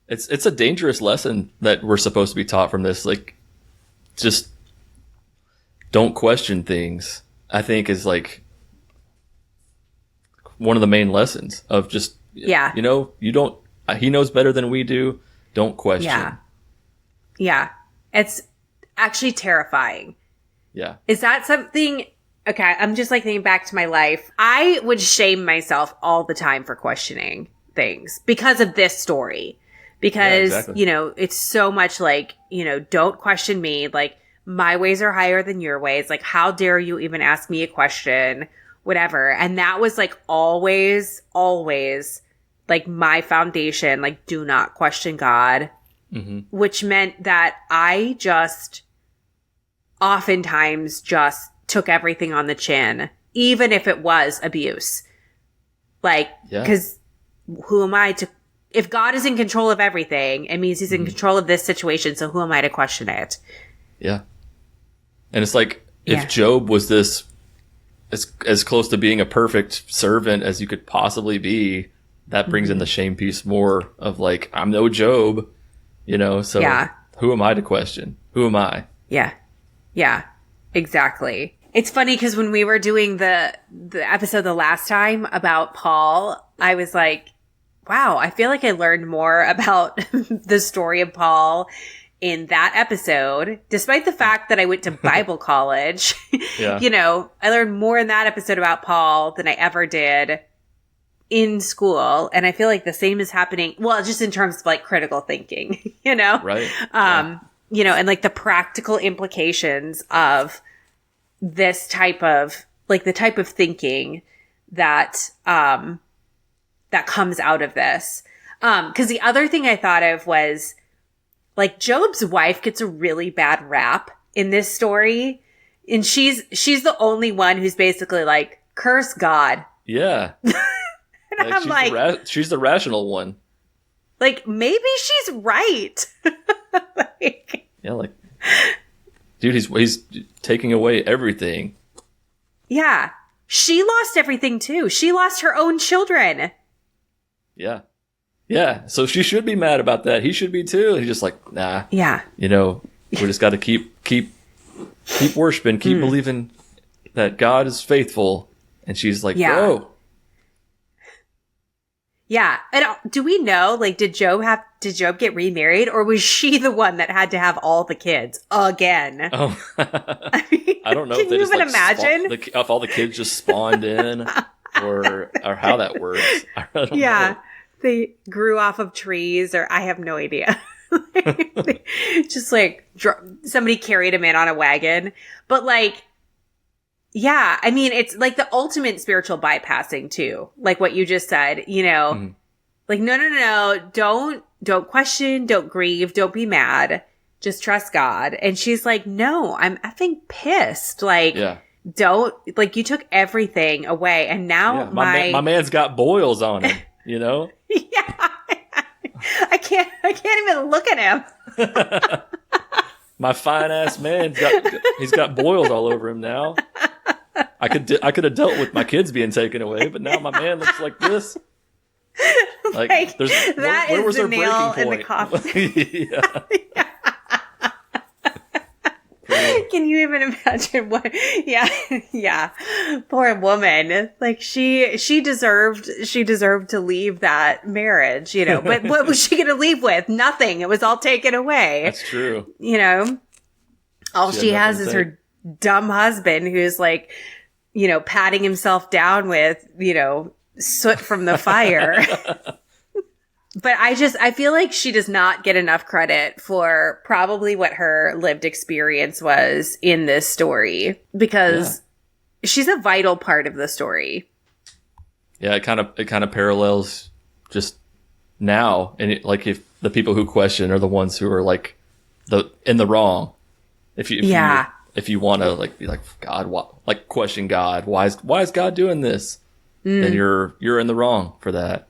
It's a dangerous lesson that we're supposed to be taught from this. Like, just don't question things, I think is like one of the main lessons of just, you know, he knows better than we do. Don't question. Yeah. It's actually terrifying. Yeah. Is that something? Okay. I'm just like thinking back to my life. I would shame myself all the time for questioning things because of this story. Because, you know, it's so much like, you know, don't question me. Like, my ways are higher than your ways. Like, how dare you even ask me a question? Whatever. And that was like always like my foundation. Like, do not question God. Which meant that I just oftentimes just took everything on the chin, even if it was abuse. Like, because who am I to, if God is in control of everything, it means he's in control of this situation. So who am I to question it? Yeah. And it's like, if Job was this, as close to being a perfect servant as you could possibly be, that brings in the shame piece more of like, I'm no Job, you know, so who am I to question? Who am I? Yeah, exactly. It's funny because when we were doing the episode the last time about Paul, I was like, wow, I feel like I learned more about the story of Paul in that episode, despite the fact that I went to Bible college. You know, I learned more in that episode about Paul than I ever did in school. And I feel like the same is happening. Well, just in terms of like critical thinking, you know? Right. You know, and like the practical implications of this type of, like the type of thinking that, that comes out of this. 'Cause the other thing I thought of was like Job's wife gets a really bad rap in this story. And she's the only one who's basically like, curse God. Yeah. And I'm like, she's the rational one. Like, maybe she's right. Like, yeah, like, dude, he's taking away everything. Yeah. She lost everything too. She lost her own children. Yeah. Yeah. So she should be mad about that. He should be too. He's just like, nah. Yeah. You know, we just got to keep worshiping, keep believing that God is faithful. And she's like, whoa. Yeah. And do we know, like, did Job get remarried, or was she the one that had to have all the kids again? Oh, I mean, I don't know. Can if they you just, even like, imagine? If all the kids just spawned in, or how that works. I don't know. They grew off of trees, or I have no idea. Just like somebody carried him in on a wagon. But like, yeah, I mean, it's like the ultimate spiritual bypassing too. Like what you just said, you know, like, no. Don't question, don't grieve, don't be mad. Just trust God. And she's like, no, I'm effing pissed. Like, don't, like, you took everything away. And now my man's got boils on him, you know? Yeah. I can't even look at him. My fine ass man, he's got boils all over him now. I could have dealt with my kids being taken away, but now my man looks like this. Like there's where was the our nail breaking in the point? coffin. Can you even imagine what? Yeah. Poor woman. Like she deserved to leave that marriage, you know. But what was she going to leave with? Nothing. It was all taken away. That's true. You know, all she has is her dumb husband, who's like, you know, patting himself down with, you know, soot from the fire. But I feel like she does not get enough credit for probably what her lived experience was in this story, because she's a vital part of the story. Yeah, it kind of parallels just now. And like if the people who question are the ones who are like in the wrong. If you want to like be like, God, like question God, why is God doing this? Then you're in the wrong for that.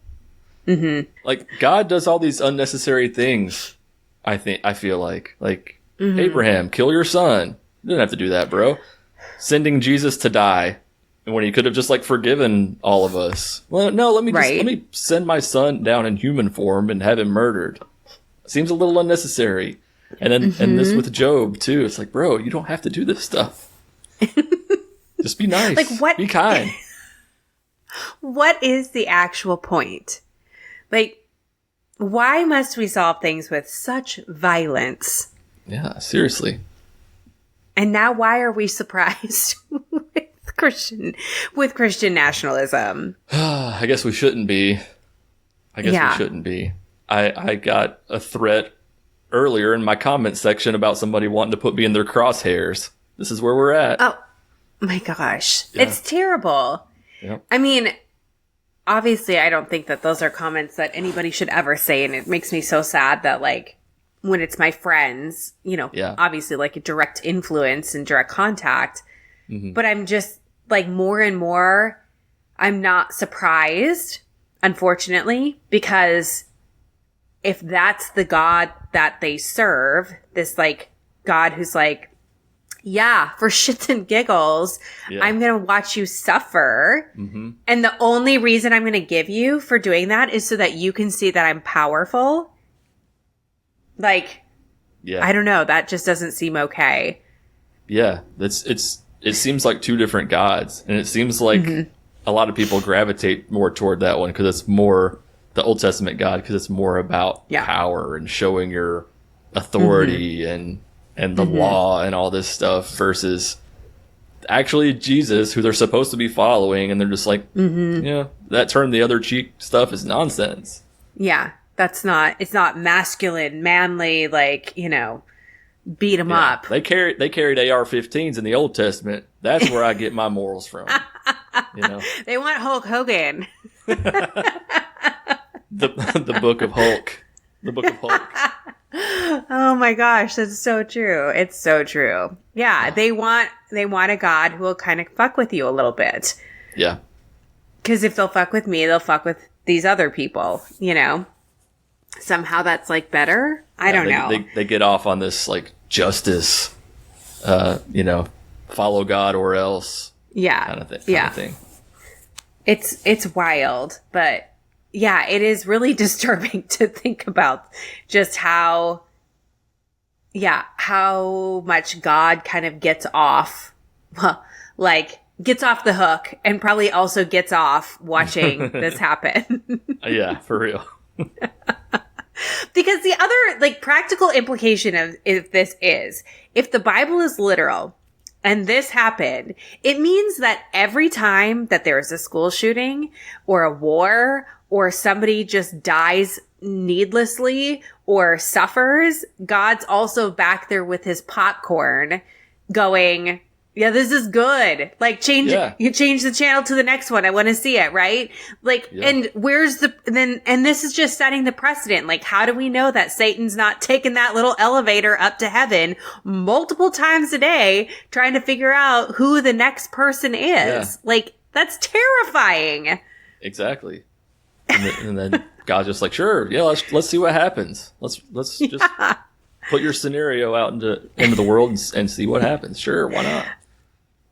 Mm-hmm. Like, God does all these unnecessary things. I feel like Abraham, kill your son. You didn't have to do that, bro. Sending Jesus to die when he could have just like forgiven all of us. Well, no, let me send my son down in human form and have him murdered. Seems a little unnecessary. And then and this with Job too. It's like, bro, you don't have to do this stuff. Just be nice. Like, what? Be kind. What is the actual point? Like, why must we solve things with such violence? Yeah, seriously. And now why are we surprised with Christian nationalism? I guess we shouldn't be. We shouldn't be. I got a threat earlier in my comment section about somebody wanting to put me in their crosshairs. This is where we're at. Oh my gosh. Yeah. It's terrible. Yep. I mean, obviously, I don't think that those are comments that anybody should ever say. And it makes me so sad that, like, when it's my friends, obviously, like, a direct influence and direct contact. Mm-hmm. But I'm just, like, more and more, I'm not surprised, unfortunately, because if that's the God that they serve, this, like, God who's like, yeah, for shits and giggles, I'm going to watch you suffer. Mm-hmm. And the only reason I'm going to give you for doing that is so that you can see that I'm powerful. Like, I don't know. That just doesn't seem okay. Yeah, it seems like two different gods. And it seems like a lot of people gravitate more toward that one because it's more the Old Testament God, because it's more about power and showing your authority and the law and all this stuff versus actually Jesus, who they're supposed to be following, and they're just like, that turn the other cheek stuff is nonsense. Yeah, it's not masculine, manly, like, beat them up. They carried AR-15s in the Old Testament. That's where I get my morals from. They want Hulk Hogan. the Book of Hulk. The Book of Hulk. Oh my gosh, that's so true. It's so true. Yeah, they want a God who will kind of fuck with you a little bit. Yeah. Because if they'll fuck with me, they'll fuck with these other people, Somehow that's like better. I don't know. They get off on this like justice, follow God or else. Yeah. Kind of thing. It's wild, but yeah, it is really disturbing to think about just how much God kind of gets off the hook and probably also gets off watching this happen. Yeah, for real. Because the other, like, practical implication of this is, if the Bible is literal and this happened, it means that every time that there is a school shooting or a war or somebody just dies needlessly or suffers, God's also back there with his popcorn going, yeah, this is good. Like, you change the channel to the next one. I want to see it, right? Like, and and this is just setting the precedent. Like, how do we know that Satan's not taking that little elevator up to heaven multiple times a day trying to figure out who the next person is? Yeah. Like, that's terrifying. Exactly. And then God's just like, sure, yeah, let's see what happens. Let's just put your scenario out into the world and see what happens. Sure, why not?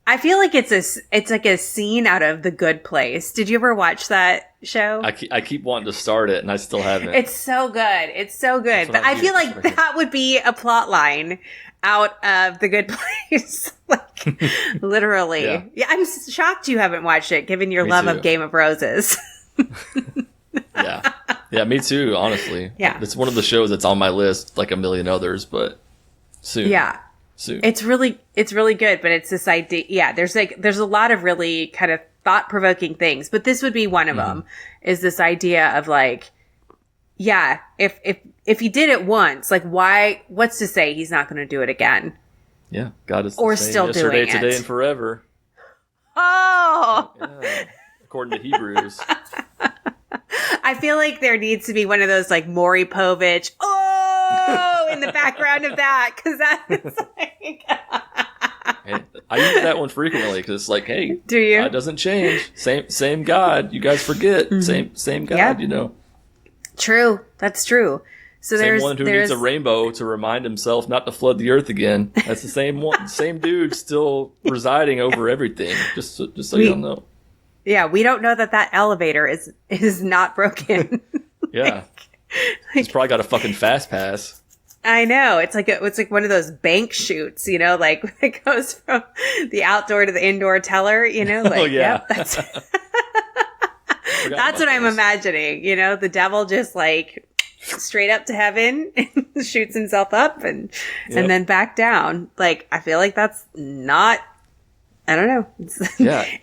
I feel like it's like a scene out of The Good Place. Did you ever watch that show? I keep wanting to start it and I still haven't. It's so good. It's so good. But I feel like that would be a plot line out of The Good Place. Like, literally. Yeah, I'm shocked you haven't watched it, given your love of Game of Roses. Yeah, me too, honestly. Yeah. It's one of the shows that's on my list, like a million others, but soon. Yeah. Soon. It's really good, but it's this idea. Yeah, there's a lot of really kind of thought-provoking things, but this would be one of them, is this idea of like, yeah, if he did it once, like, what's to say he's not going to do it again? Yeah, God is or still doing it. Yesterday, today, and forever. Oh! Yeah, according to Hebrews. I feel like there needs to be one of those like Maury Povich, in the background of that, because that's like. I use that one frequently because it's like, hey, do you? God doesn't change. Same God. You guys forget. Same God. Yeah. True. That's true. So same one who needs a rainbow to remind himself not to flood the earth again. That's the same one. Same dude still residing over everything. Just so you don't know. Yeah, we don't know that elevator is not broken. Yeah, he's probably got a fucking fast pass. I know. It's like one of those bank chutes, like it goes from the outdoor to the indoor teller, like, oh, yeah. Yep, that's that's what I'm imagining, the devil just like straight up to heaven and shoots himself up and then back down. Like, I feel like that's not, I don't know.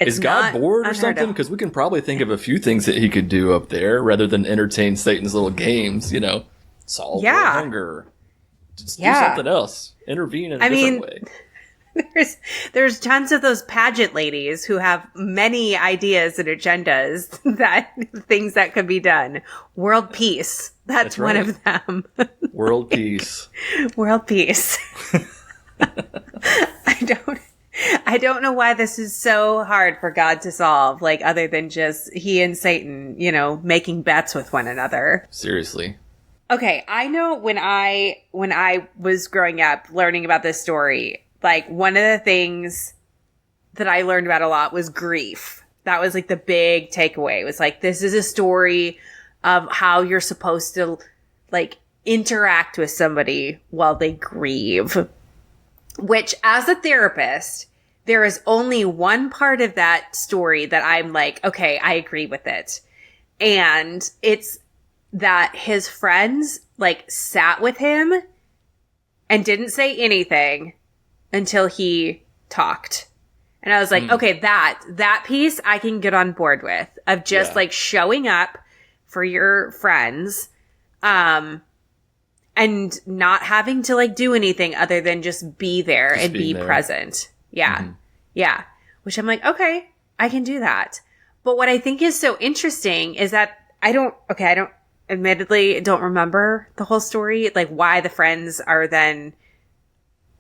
Is God bored or something? Because we can probably think of a few things that he could do up there rather than entertain Satan's little games, solve world hunger. Just do something else. Intervene in a different way. There's tons of those pageant ladies who have many ideas and agendas things that could be done. World peace. That's one of them. World peace. World peace. I don't know why this is so hard for God to solve, like other than just he and Satan, making bets with one another. Seriously. Okay, I know when I was growing up learning about this story, like one of the things that I learned about a lot was grief. That was like the big takeaway. It was like, this is a story of how you're supposed to like interact with somebody while they grieve. Which, as a therapist, there is only one part of that story that I'm like, okay, I agree with it. And it's that his friends like sat with him and didn't say anything until he talked. And I was like, okay, that piece I can get on board with, of just like showing up for your friends, and not having to like do anything other than just be there and be present. Yeah. Mm-hmm. Yeah. Which I'm like, okay, I can do that. But what I think is so interesting is that I don't admittedly don't remember the whole story, like why the friends are then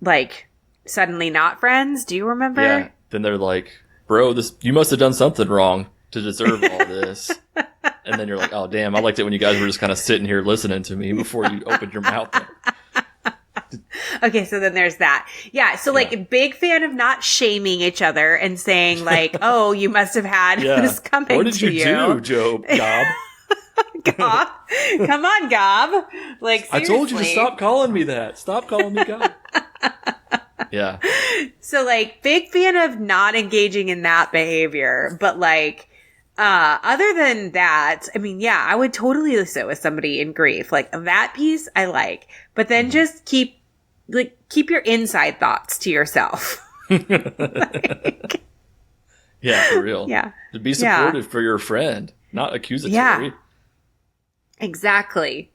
like suddenly not friends. Do you remember? Yeah. Then they're like, bro, you must have done something wrong to deserve all this. And then you're like, oh, damn, I liked it when you guys were just kind of sitting here listening to me before you opened your mouth. Okay, so then there's that. Yeah, so like big fan of not shaming each other and saying like, oh, you must have had this coming to you. What did you do, Job? Gob? Gob? Come on, Gob. Like, seriously. I told you to stop calling me that. Stop calling me Gob. Yeah. So like big fan of not engaging in that behavior, but like other than that, I mean, yeah, I would totally sit with somebody in grief. Like that piece I like, but then just keep your inside thoughts to yourself. Like, yeah, for real. Yeah. To be supportive for your friend, not accusatory. Yeah. Exactly.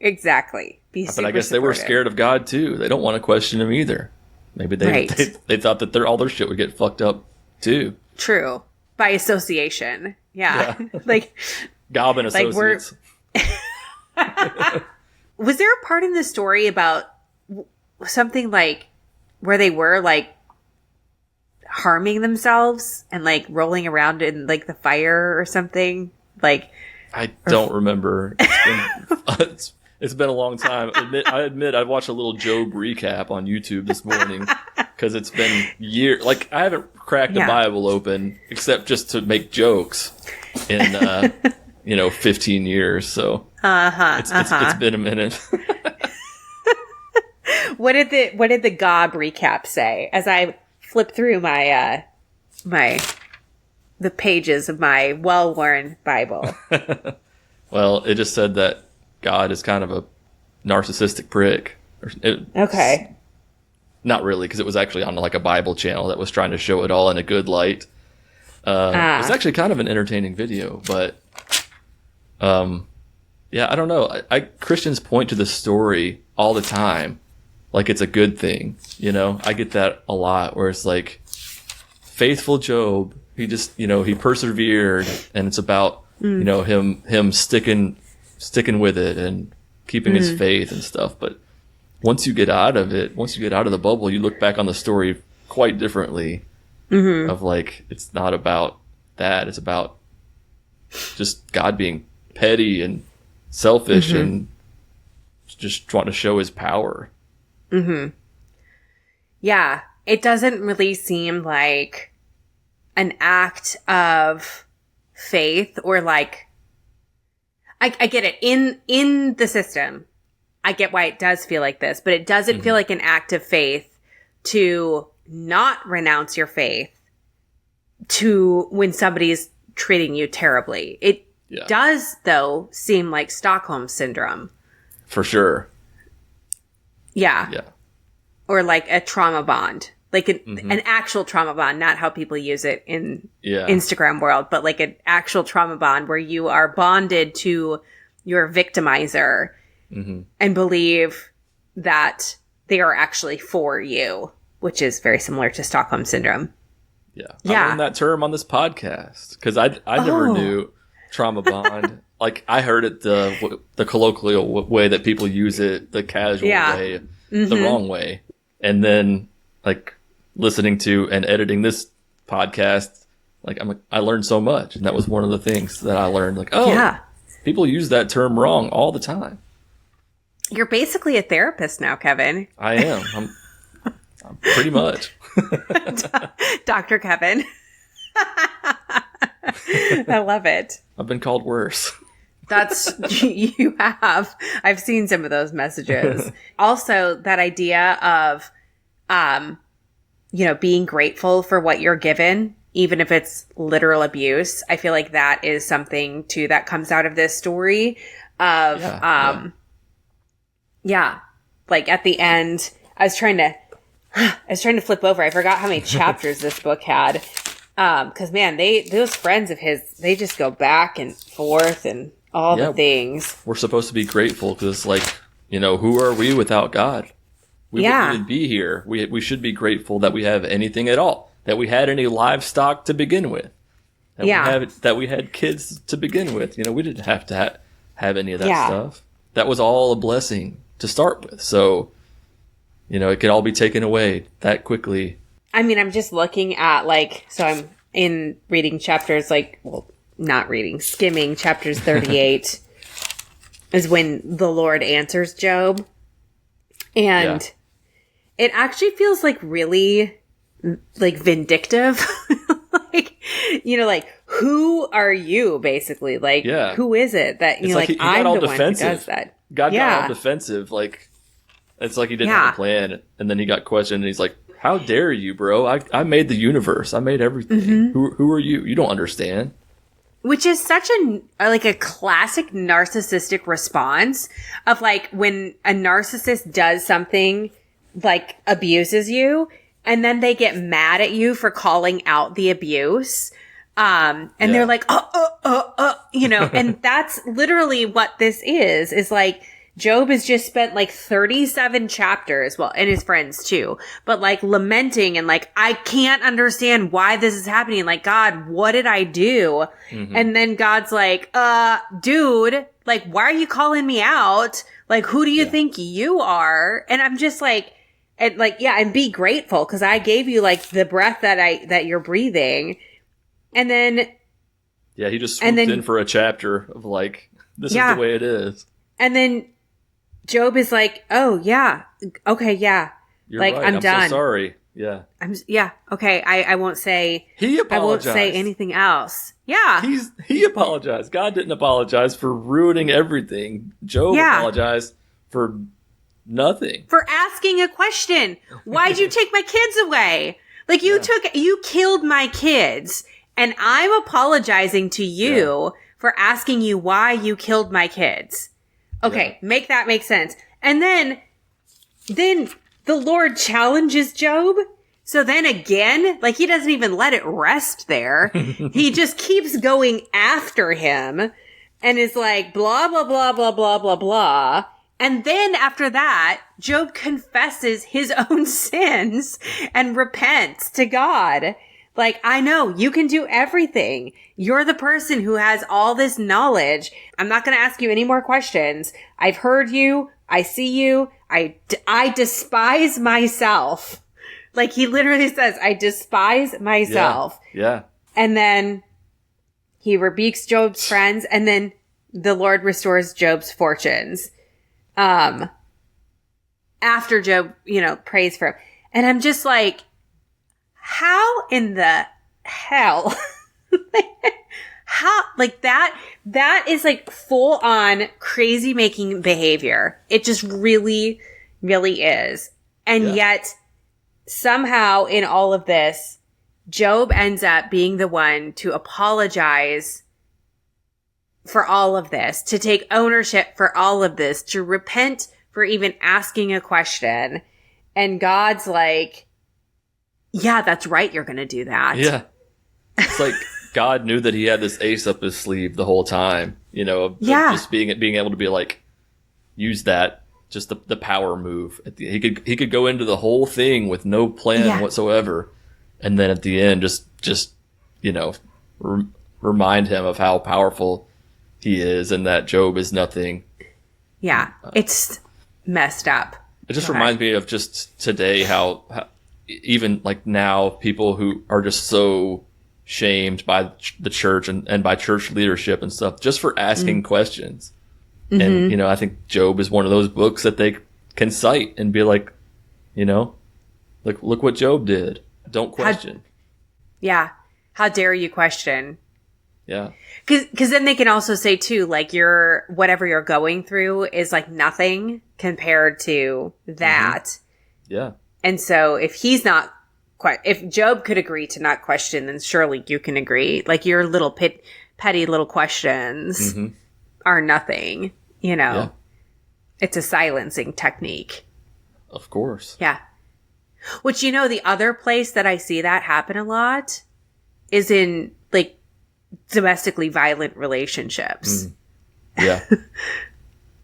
Be but I guess they were scared of God too. They don't want to question him either. Maybe they thought that all their shit would get fucked up too. True. By association. Yeah. Like Gob and Associates. Was there a part in the story about something like where they were like harming themselves and like rolling around in like the fire or something? Like I don't remember. It's been a long time. I admit I watched a little Job recap on YouTube this morning because it's been years. Like I haven't cracked a Bible open except just to make jokes in 15 years. So it's been a minute. What did the Gob recap say? As I flip through the pages of my well-worn Bible. Well, it just said that God is kind of a narcissistic prick. Okay. Not really, because it was actually on like a Bible channel that was trying to show it all in a good light. It was actually kind of an entertaining video, but yeah, I don't know. Christians point to the story all the time like it's a good thing, I get that a lot, where it's like faithful Job, he just, he persevered, and it's about him sticking sticking with it and keeping his faith and stuff. But once you get out of it, once you get out of the bubble, you look back on the story quite differently. Of like, it's not about that. It's about just God being petty and selfish and just trying to show his power. Yeah. It doesn't really seem like an act of faith or like, I get it. In the system, I get why it does feel like this, but it doesn't feel like an act of faith to not renounce your faith to when somebody's treating you terribly. It does, though, seem like Stockholm syndrome. For sure. Yeah. Yeah. Or like a trauma bond. Like an actual trauma bond, not how people use it in Instagram world, but like an actual trauma bond where you are bonded to your victimizer and believe that they are actually for you, which is very similar to Stockholm syndrome. Yeah. I learned that term on this podcast because I never knew trauma bond. Like I heard it the colloquial way that people use it, the casual way, the wrong way. And then like listening to and editing this podcast, like I learned so much. And that was one of the things that I learned. Like, people use that term wrong all the time. You're basically a therapist now, Kevin. I am. I'm pretty much. Dr. Kevin. I love it. I've been called worse. You have. I've seen some of those messages. Also, that idea of, being grateful for what you're given, even if it's literal abuse. I feel like that is something too that comes out of this story of, like at the end, I was trying to flip over. I forgot how many chapters this book had. Cause man, those friends of his, they just go back and forth and all the things. We're supposed to be grateful because like, who are we without God? We wouldn't even be here. We should be grateful that we have anything at all, that we had any livestock to begin with. That we had kids to begin with. We didn't have to have any of that stuff. That was all a blessing to start with. So, it could all be taken away that quickly. I mean, I'm just looking at so I'm in reading chapters skimming chapters 38 is when the Lord answers Job. And it actually feels really vindictive. Who are you basically? Who is it that, he I'm got all the defensive. one who does that. God got all defensive. It's like he didn't have a plan. And then he got questioned and he's like, how dare you, bro? I made the universe. I made everything. Who are you? You don't understand. Which is such a classic narcissistic response of when a narcissist does something abuses you and then they get mad at you for calling out the abuse. And they're like, and that's literally what this is Job has just spent 37 chapters, and his friends too, but lamenting and I can't understand why this is happening. God, what did I do? And then God's dude, why are you calling me out? Who do you think you are? And I'm just and be grateful because I gave you the breath that you're breathing. And then. Yeah, he just swooped in for a chapter of this is the way it is. And then Job is oh yeah, okay, yeah. You're right. I'm done. So sorry. Yeah. Okay. I won't say. He apologized. I won't say anything else. Yeah. He apologized. God didn't apologize for ruining everything. Job apologized for nothing. For asking a question. Why'd you take my kids away? You killed my kids, and I'm apologizing to you for asking you why you killed my kids. Okay, make that make sense. And then the Lord challenges Job. So then again, he doesn't even let it rest there. He just keeps going after him and is blah, blah, blah, blah, blah, blah, blah. And then after that, Job confesses his own sins and repents to God. Like, I know you can do everything. You're the person who has all this knowledge. I'm not going to ask you any more questions. I've heard you. I see you. I despise myself. Like, he literally says, I despise myself. Yeah. And then he rebukes Job's friends, and then the Lord restores Job's fortunes. After Job, prays for him. And I'm just like, how in the hell? How, like that is like full on crazy making behavior. It just really, really is. And yet somehow in all of this, Job ends up being the one to apologize for all of this, to take ownership for all of this, to repent for even asking a question. And God's like, yeah, that's right. You're going to do that. Yeah. It's like God knew that he had this ace up his sleeve the whole time, of just being able to be like, use that, just the power move. He could go into the whole thing with no plan whatsoever. And then at the end, just remind him of how powerful he is and that Job is nothing. Yeah. It's messed up. It just reminds me of just today how even like now people who are just so shamed by the church and by church leadership and stuff just for asking questions. Mm-hmm. And, I think Job is one of those books that they can cite and be like, look what Job did. Don't question. How dare you question? Yeah. Cause then they can also say too, like whatever you're going through is like nothing compared to that. Mm-hmm. Yeah. And so if if Job could agree to not question, then surely you can agree. Like your little petty little questions are nothing, Yeah. It's a silencing technique. Of course. Yeah. Which, the other place that I see that happen a lot is in like domestically violent relationships. Yeah.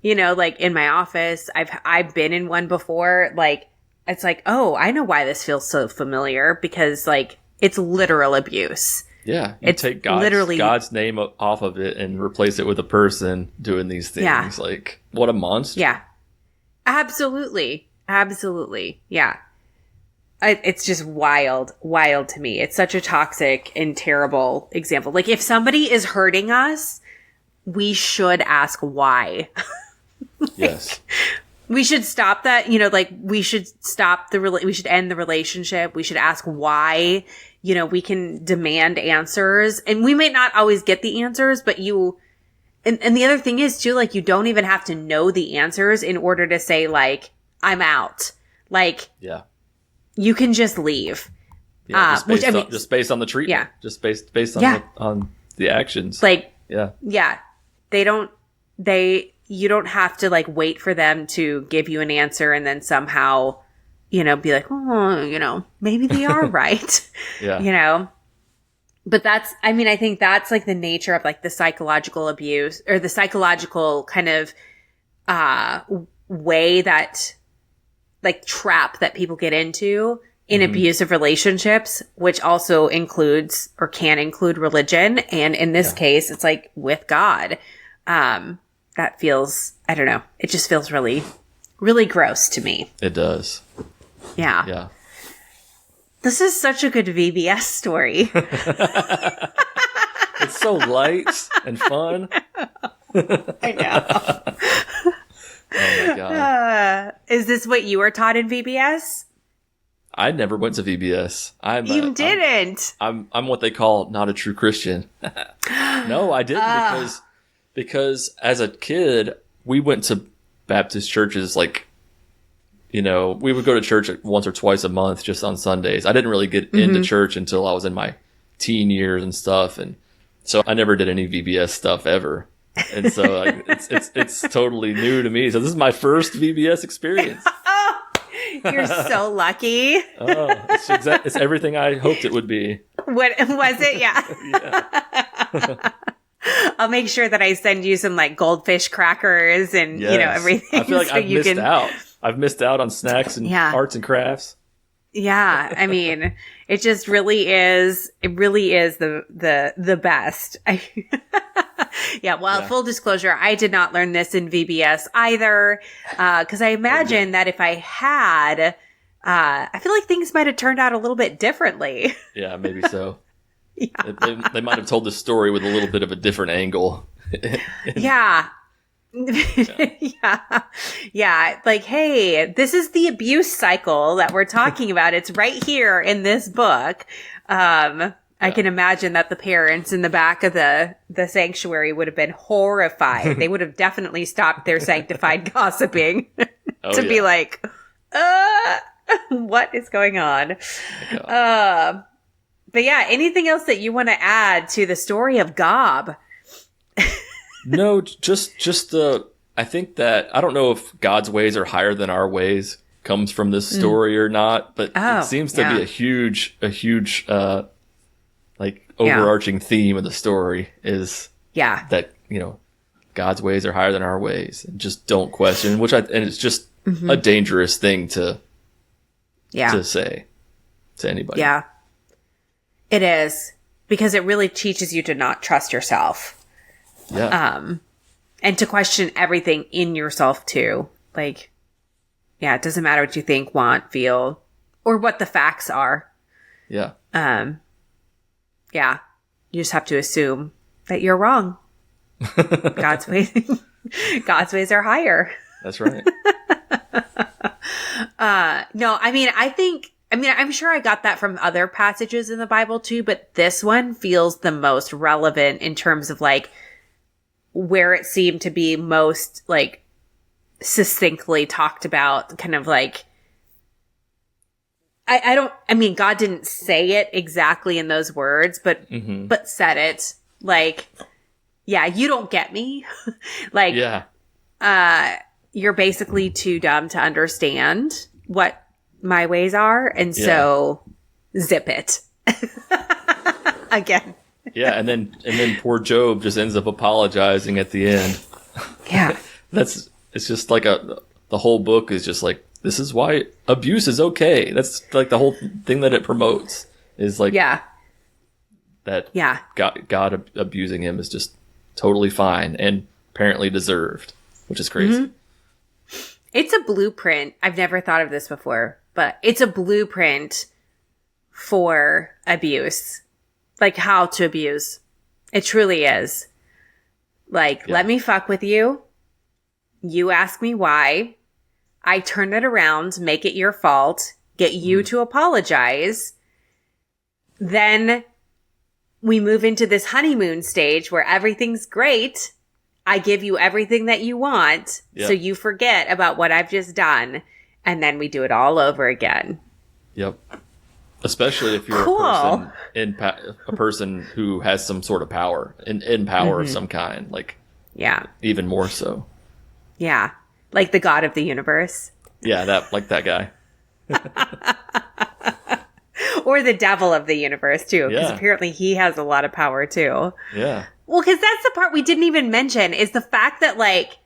Like in my office, I've been in one before. Like, it's like, oh, I know why this feels so familiar, because like it's literal abuse. Yeah. It's take God's name off of it and replace it with a person doing these things. Yeah. Like, what a monster. Yeah. Absolutely. Yeah. It's just wild to me. It's such a toxic and terrible example. Like, if somebody is hurting us, we should ask why. Yes. We should stop that, we should stop we should end the relationship. We should ask why, we can demand answers, and we may not always get the answers, but and the other thing is too, like, you don't even have to know the answers in order to say, like, I'm out. Like, yeah, you can just leave. Yeah, just based on the treatment. Yeah. Just based on on the actions. Like, yeah. You don't have to like wait for them to give you an answer and then somehow, be like, oh, maybe they are right. Yeah. But I think that's like the nature of like the psychological abuse, or the psychological kind of, way that like trap that people get into in abusive relationships, which also includes or can include religion. And in this case, it's like with God. That feels, I don't know. It just feels really, really gross to me. It does. Yeah. Yeah. This is such a good VBS story. It's so light and fun. I know. Oh my God. Is this what you were taught in VBS? I never went to VBS. You didn't. I'm what they call not a true Christian. No, I didn't because as a kid, we went to Baptist churches like, we would go to church once or twice a month just on Sundays. I didn't really get into church until I was in my teen years and stuff. And so I never did any VBS stuff ever. And so it's totally new to me. So this is my first VBS experience. You're so lucky. It's everything I hoped it would be. What was it? Yeah. Yeah. I'll make sure that I send you some like goldfish crackers and everything. I feel like I've missed out on snacks and arts and crafts. Yeah, I mean, it just really is. It really is the best. Yeah. Well, full disclosure, I did not learn this in VBS either, because I imagine that if I had, I feel like things might have turned out a little bit differently. Yeah, maybe so. Yeah. They might have told the story with a little bit of a different angle. Yeah. Yeah. Like, hey, this is the abuse cycle that we're talking about. It's right here in this book. I can imagine that the parents in the back of the sanctuary would have been horrified. They would have definitely stopped their sanctified gossiping to be like, what is going on? But yeah, anything else that you want to add to the story of Gob? No, just I think that, I don't know if God's ways are higher than our ways comes from this story or not, but it seems to be a huge, like overarching theme of the story is that, God's ways are higher than our ways, and just don't question, and it's just a dangerous thing to say to anybody. Yeah, it is, because it really teaches you to not trust yourself. Yeah. And to question everything in yourself too. Like, yeah, it doesn't matter what you think, want, feel, or what the facts are. Yeah. Yeah. You just have to assume that you're wrong. God's ways are higher. That's right. No, I mean, I'm sure I got that from other passages in the Bible too, but this one feels the most relevant in terms of like where it seemed to be most like succinctly talked about, kind of like, God didn't say it exactly in those words, but said it like, yeah, you don't get me. Like, you're basically too dumb to understand what my ways are. And so zip it again. Yeah. And then poor Job just ends up apologizing at the end. Yeah. It's just like the whole book is just like, this is why abuse is okay. That's like the whole thing that it promotes is like, God abusing him is just totally fine and apparently deserved, which is crazy. It's a blueprint. I've never thought of this before, but it's a blueprint for abuse, like how to abuse. It truly is. Like, let me fuck with you. You ask me why. I turn it around, make it your fault, get you to apologize. Then we move into this honeymoon stage where everything's great. I give you everything that you want, so you forget about what I've just done, and then we do it all over again. Yep. Especially if you're a person who has some sort of power, in power of some kind, like even more so. Yeah, like the God of the universe. Yeah, that guy. Or the devil of the universe too, because apparently he has a lot of power too. Yeah. Well, because that's the part we didn't even mention is the fact that like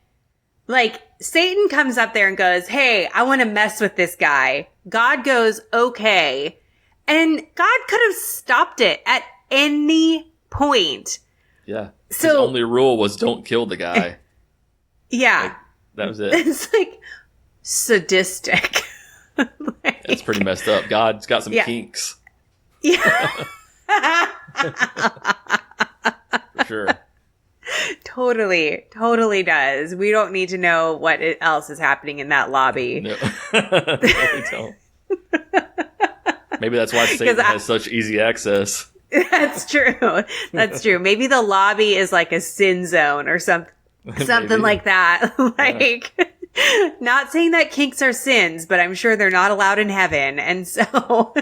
Satan comes up there and goes, "Hey, I want to mess with this guy." God goes, "Okay." And God could have stopped it at any point. Yeah. So his only rule was don't kill the guy. Yeah. Like, that was it. It's like sadistic. It's pretty messed up. God's got some kinks. Yeah. For sure. Totally does. We don't need to know what else is happening in that lobby. No, we don't. Maybe that's why Satan has such easy access. That's true. That's true. Maybe the lobby is like a sin zone or something like that. Not saying that kinks are sins, but I'm sure they're not allowed in heaven. And so,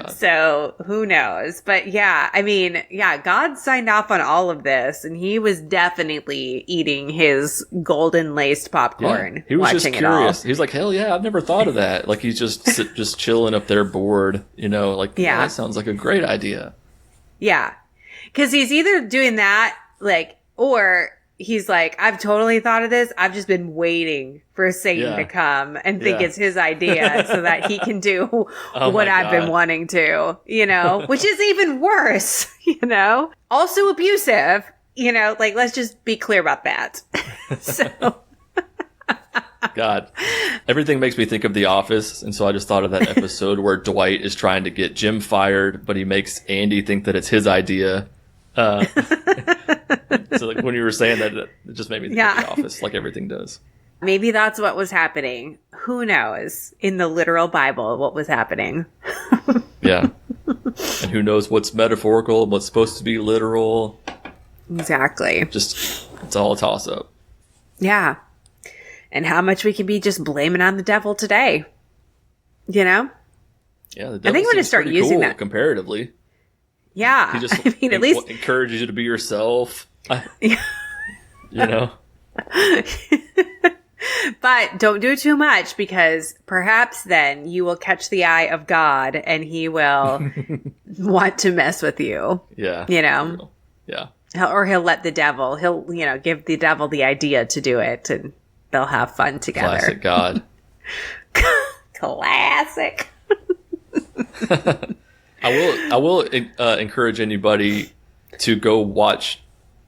so who knows? But God signed off on all of this, and he was definitely eating his golden laced popcorn. Yeah, he was just curious. He was like, "Hell yeah, I've never thought of that." Like he's just chilling up there, bored. That sounds like a great idea. Yeah, because he's either doing that, or he's like, I've totally thought of this. I've just been waiting for Satan to come and think it's his idea so that he can do what I've been wanting to, which is even worse, also abusive, like, let's just be clear about that. So. God, everything makes me think of The Office. And so I just thought of that episode where Dwight is trying to get Jim fired, but he makes Andy think that it's his idea. So like when you were saying that, it just made me think of The Office, like everything does. Maybe that's what was happening. Who knows? In the literal Bible, what was happening? Yeah. And who knows what's metaphorical and what's supposed to be literal. Exactly. Just, it's all a toss-up. Yeah. And how much we can be just blaming on the devil today. Yeah, the devil I think I'm going to start using that. Comparatively. Yeah. He just at least encourages you to be yourself. But don't do too much, because perhaps then you will catch the eye of God and he will want to mess with you. Yeah. Yeah. Or he'll let the devil, give the devil the idea to do it, and they'll have fun together. Classic God. Classic. I will encourage anybody to go watch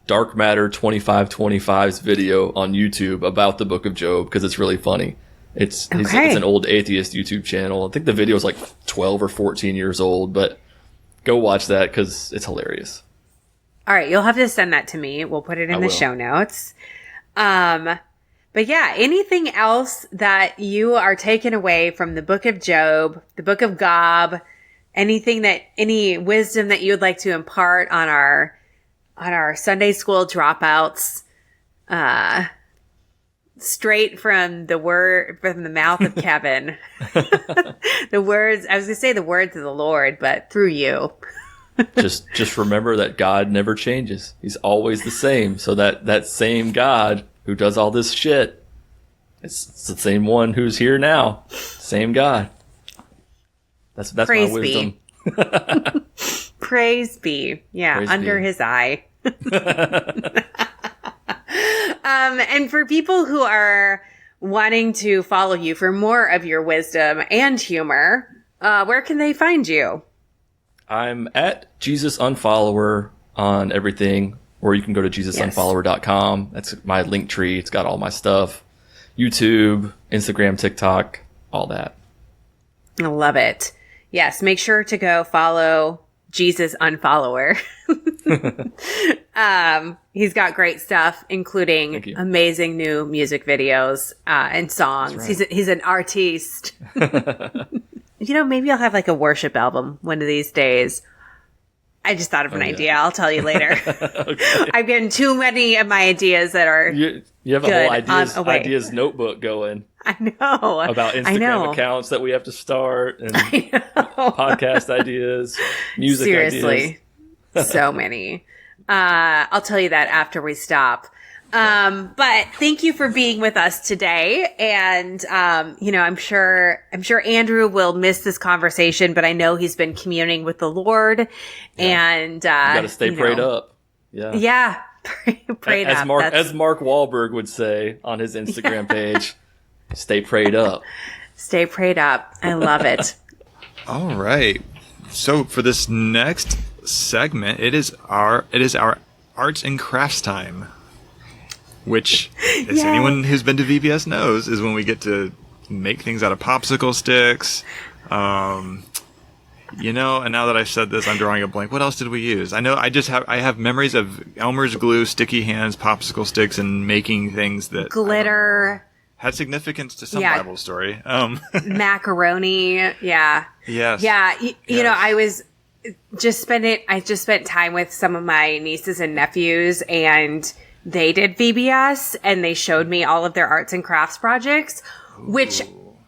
Dark Matter 2525's video on YouTube about the Book of Job, because it's really funny. It's an old atheist YouTube channel. I think the video is like 12 or 14 years old, but go watch that because it's hilarious. All right, you'll have to send that to me. We'll put it in the show notes. But yeah, anything else that you are taking away from the Book of Job, the Book of Gob, any wisdom that you would like to impart on our Sunday school dropouts, straight from the mouth of Kevin. I was going to say the words of the Lord, but through you. Just remember that God never changes. He's always the same. So that same God who does all this shit, it's the same one who's here now. Same God. That's Praise my wisdom. Praise be. Yeah, Praise under be. his eye. And for people who are wanting to follow you for more of your wisdom and humor, where can they find you? I'm at Jesus Unfollower on everything, or you can go to jesusunfollower.com. That's my link tree. It's got all my stuff. YouTube, Instagram, TikTok, all that. I love it. Yes, make sure to go follow Jesus Unfollower. He's got great stuff, including amazing new music videos and songs. Right. He's an artiste. Maybe I'll have like a worship album one of these days. I just thought of an idea. I'll tell you later. Okay. I've gotten too many of my ideas that are You have a whole ideas notebook going. I know. About Instagram accounts that we have to start, and podcast ideas, music Seriously. ideas. So many. I'll tell you that after we stop. But thank you for being with us today. And, I'm sure Andrew will miss this conversation, but I know he's been communing with the Lord, and, you gotta stay prayed up. Yeah. Yeah. Prayed up. As Mark Wahlberg would say on his Instagram page, stay prayed up. Stay prayed up. I love it. All right. So for this next segment, it is our arts and crafts time. Which, as anyone who's been to VBS knows, is when we get to make things out of popsicle sticks. And now that I've said this, I'm drawing a blank. What else did we use? I know I have memories of Elmer's glue, sticky hands, popsicle sticks, and making things that glitter had significance to some Bible story. Macaroni. Yeah. Yes. Yeah. I just spent time with some of my nieces and nephews, and they did VBS, and they showed me all of their arts and crafts projects, which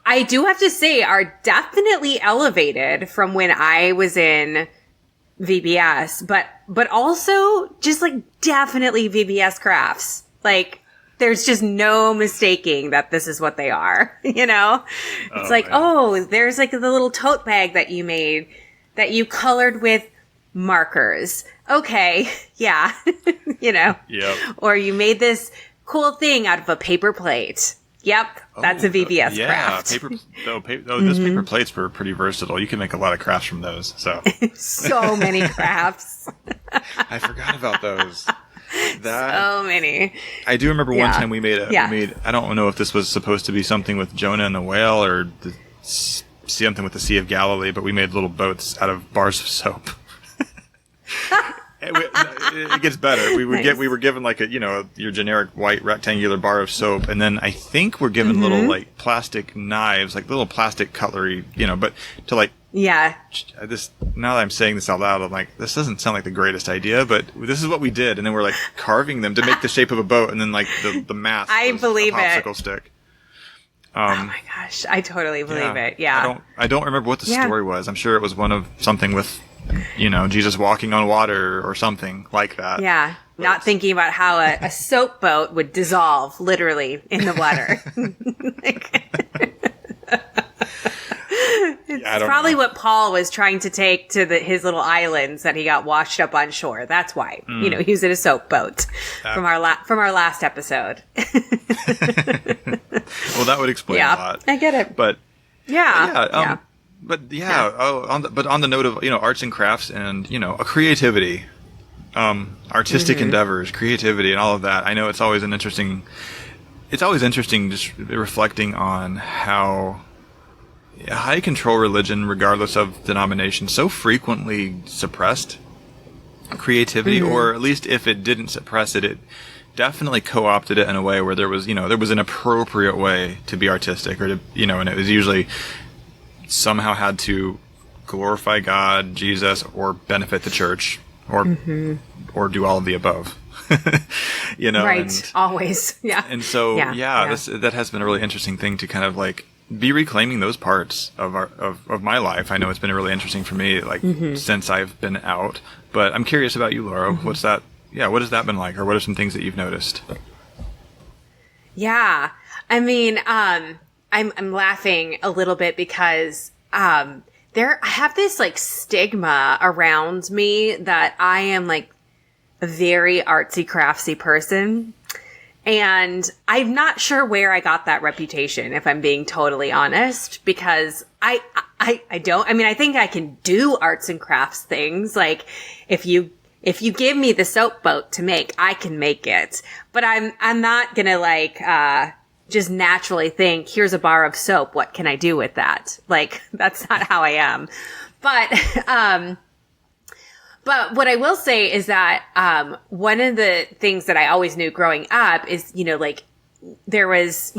I do have to say are definitely elevated from when I was in VBS, but also just like definitely VBS crafts. Like there's just no mistaking that this is what they are, It's there's like the little tote bag that you made that you colored with markers. Okay. Yeah. Yep. Or you made this cool thing out of a paper plate. Yep. That's a VBS craft. Those paper plates were pretty versatile. You can make a lot of crafts from those. So so many crafts. I forgot about those. So many. I do remember one time we made I don't know if this was supposed to be something with Jonah and the whale or something with the Sea of Galilee, but we made little boats out of bars of soap. It gets better. We were given like your generic white rectangular bar of soap, and then I think we're given little like plastic knives, like little plastic cutlery, but to like this. Now that I'm saying this out loud, I'm like, this doesn't sound like the greatest idea, but this is what we did, and then we're like carving them to make the shape of a boat, and then like the mass. I believe a popsicle stick. Oh my gosh, I totally believe it. Yeah. I don't remember what the story was. I'm sure it was one of something with, Jesus walking on water or something like that. Yeah. Not thinking about how a soap boat would dissolve literally in the water. It's probably what Paul was trying to take to his little islands that he got washed up on shore. That's why, he was in a soap boat from our last episode. Well, that would explain a lot. I get it. But on the note of arts and crafts and creativity, artistic endeavors, creativity, and all of that. I know it's always interesting just reflecting on how high control religion, regardless of denomination, so frequently suppressed creativity, or at least if it didn't suppress it, it definitely co-opted it in a way where there was an appropriate way to be artistic, or to and it was usually somehow had to glorify God, Jesus, or benefit the church, or do all of the above. Right, and, always. Yeah. And so that has been a really interesting thing to kind of like be reclaiming those parts of my life. I know it's been really interesting for me, like since I've been out. But I'm curious about you, Laura. What's that? Yeah, what has that been like, or what are some things that you've noticed? Yeah, I mean, I'm laughing a little bit because I have this like stigma around me that I am like a very artsy craftsy person. And I'm not sure where I got that reputation, if I'm being totally honest, because I don't, I mean, I think I can do arts and crafts things. Like if you give me the soap boat to make, I can make it, but I'm not gonna like, just naturally think, here's a bar of soap. What can I do with that? Like, that's not how I am. But what I will say is that, one of the things that I always knew growing up is, like there was,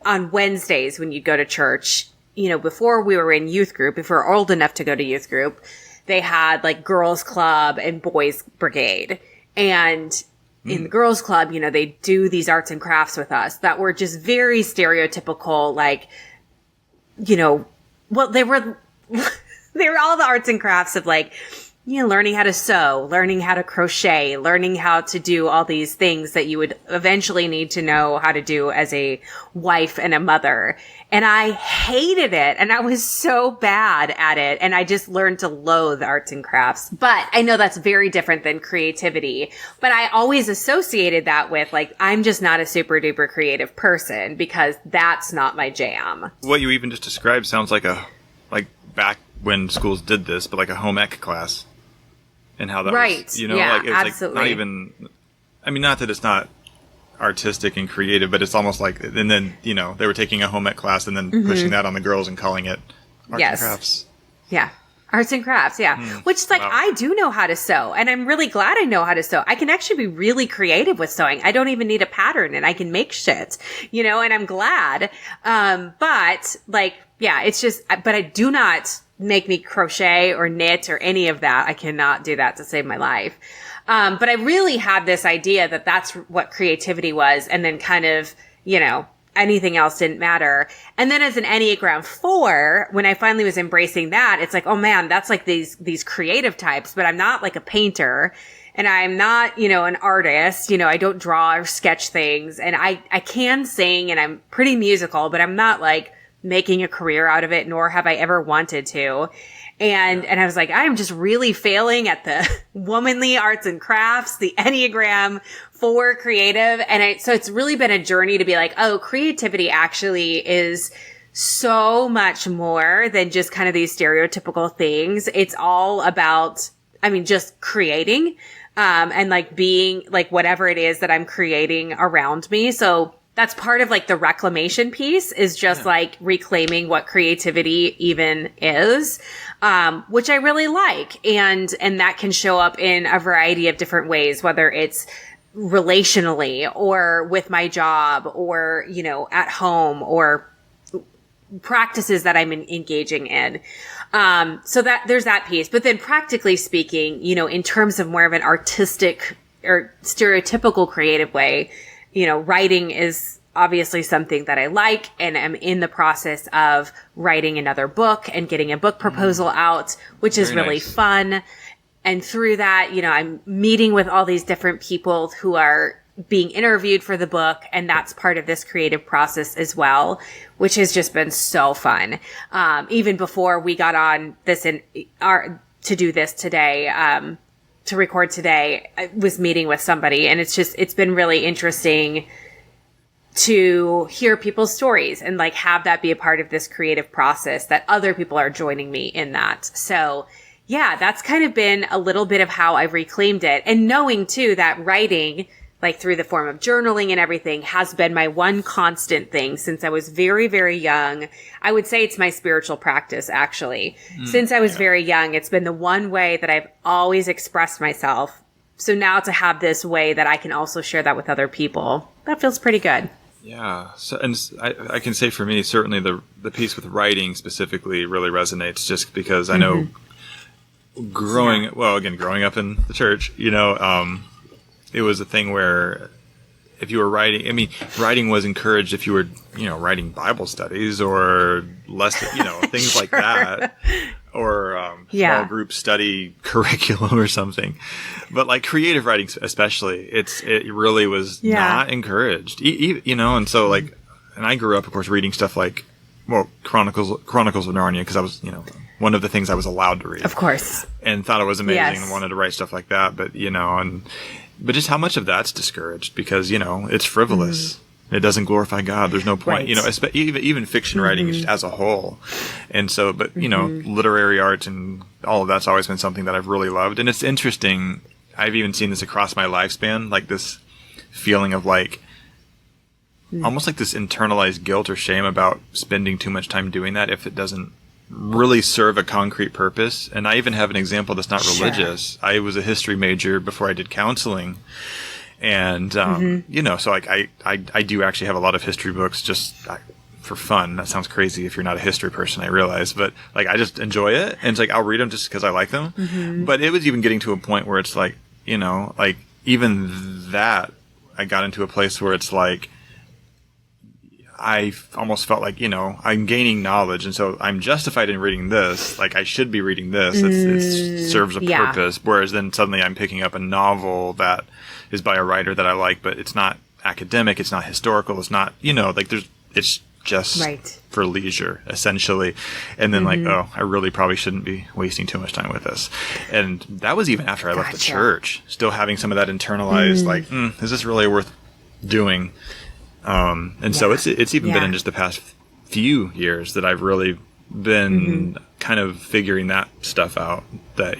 on Wednesdays when you go to church, before we were in youth group, if we were old enough to go to youth group, they had like girls club and boys brigade. And in the girls club, they do these arts and crafts with us that were just very stereotypical, like, well, they were all the arts and crafts of like, learning how to sew, learning how to crochet, learning how to do all these things that you would eventually need to know how to do as a wife and a mother. And I hated it. And I was so bad at it. And I just learned to loathe arts and crafts. But I know that's very different than creativity. But I always associated that with like, I'm just not a super duper creative person because that's not my jam. What you even just described sounds like back when schools did this, but like a home ec class. And how that was, yeah, like it was absolutely. like not even, I mean, not that it's not artistic and creative, but it's almost like, and then, they were taking a home ec class and then pushing that on the girls and calling it arts and crafts. Yeah. Arts and crafts. Yeah. Which like, I do know how to sew and I'm really glad I know how to sew. I can actually be really creative with sewing. I don't even need a pattern and I can make shit, and I'm glad. But like, yeah, it's just, but I do not make me crochet or knit or any of that. I cannot do that to save my life. But I really had this idea that that's what creativity was. And then kind of, anything else didn't matter. And then as an Enneagram 4, when I finally was embracing that, it's like, oh man, that's like these creative types, but I'm not like a painter and I'm not, an artist, I don't draw or sketch things and I can sing and I'm pretty musical, but I'm not like making a career out of it, nor have I ever wanted to. And I was like, I'm just really failing at the womanly arts and crafts, the Enneagram for creative. And so it's really been a journey to be like, oh, creativity actually is so much more than just kind of these stereotypical things. It's all about, just creating, and like being like whatever it is that I'm creating around me. So that's part of like the reclamation piece is just like reclaiming what creativity even is, which I really like. And that can show up in a variety of different ways, whether it's relationally or with my job or, at home or practices that I'm engaging in. So that there's that piece. But then practically speaking, in terms of more of an artistic or stereotypical creative way, writing is obviously something that I like, and I'm in the process of writing another book and getting a book proposal out, which is really nice. Fun. And through that, I'm meeting with all these different people who are being interviewed for the book. And that's part of this creative process as well, which has just been so fun. Even before we got on this to do this today, to record today, I was meeting with somebody, and it's been really interesting to hear people's stories and like have that be a part of this creative process that other people are joining me in that. So yeah, that's kind of been a little bit of how I've reclaimed it, and knowing too that writing, like through the form of journaling and everything, has been my one constant thing since I was very, very young. I would say it's my spiritual practice, actually. Since I was very young, it's been the one way that I've always expressed myself. So now to have this way that I can also share that with other people, that feels pretty good. Yeah. So, and I can say for me, certainly the piece with writing specifically really resonates, just because I know growing up in the church, it was a thing where if you were writing, writing was encouraged if you were, writing Bible studies or things like that, or small group study curriculum or something. But like creative writing, especially, it really was not encouraged, and so like, and I grew up, of course, reading stuff like, Chronicles of Narnia, because I was, one of the things I was allowed to read. Of course. And thought it was amazing and wanted to write stuff like that. But, but just how much of that's discouraged because, it's frivolous. It doesn't glorify God. There's no point, even fiction writing as a whole. And so, but, literary arts and all of that's always been something that I've really loved. And it's interesting. I've even seen this across my lifespan, like this feeling of like, almost like this internalized guilt or shame about spending too much time doing that if it doesn't really serve a concrete purpose. And I even have an example that's not religious. I was a history major before I did counseling. And, so like I do actually have a lot of history books just for fun. That sounds crazy if you're not a history person, I realize, but like I just enjoy it. And it's like I'll read them just because I like them. But it was even getting to a point where it's like, like even that I got into a place where it's like, I almost felt like, I'm gaining knowledge. And so I'm justified in reading this. Like I should be reading this. It serves a purpose. Whereas then suddenly I'm picking up a novel that is by a writer that I like, but it's not academic. It's not historical. It's not, it's just for leisure essentially. And then like, oh, I really probably shouldn't be wasting too much time with this. And that was even after I left the church, still having some of that internalized, like, is this really worth doing? So it's even been in just the past few years that I've really been kind of figuring that stuff out, that,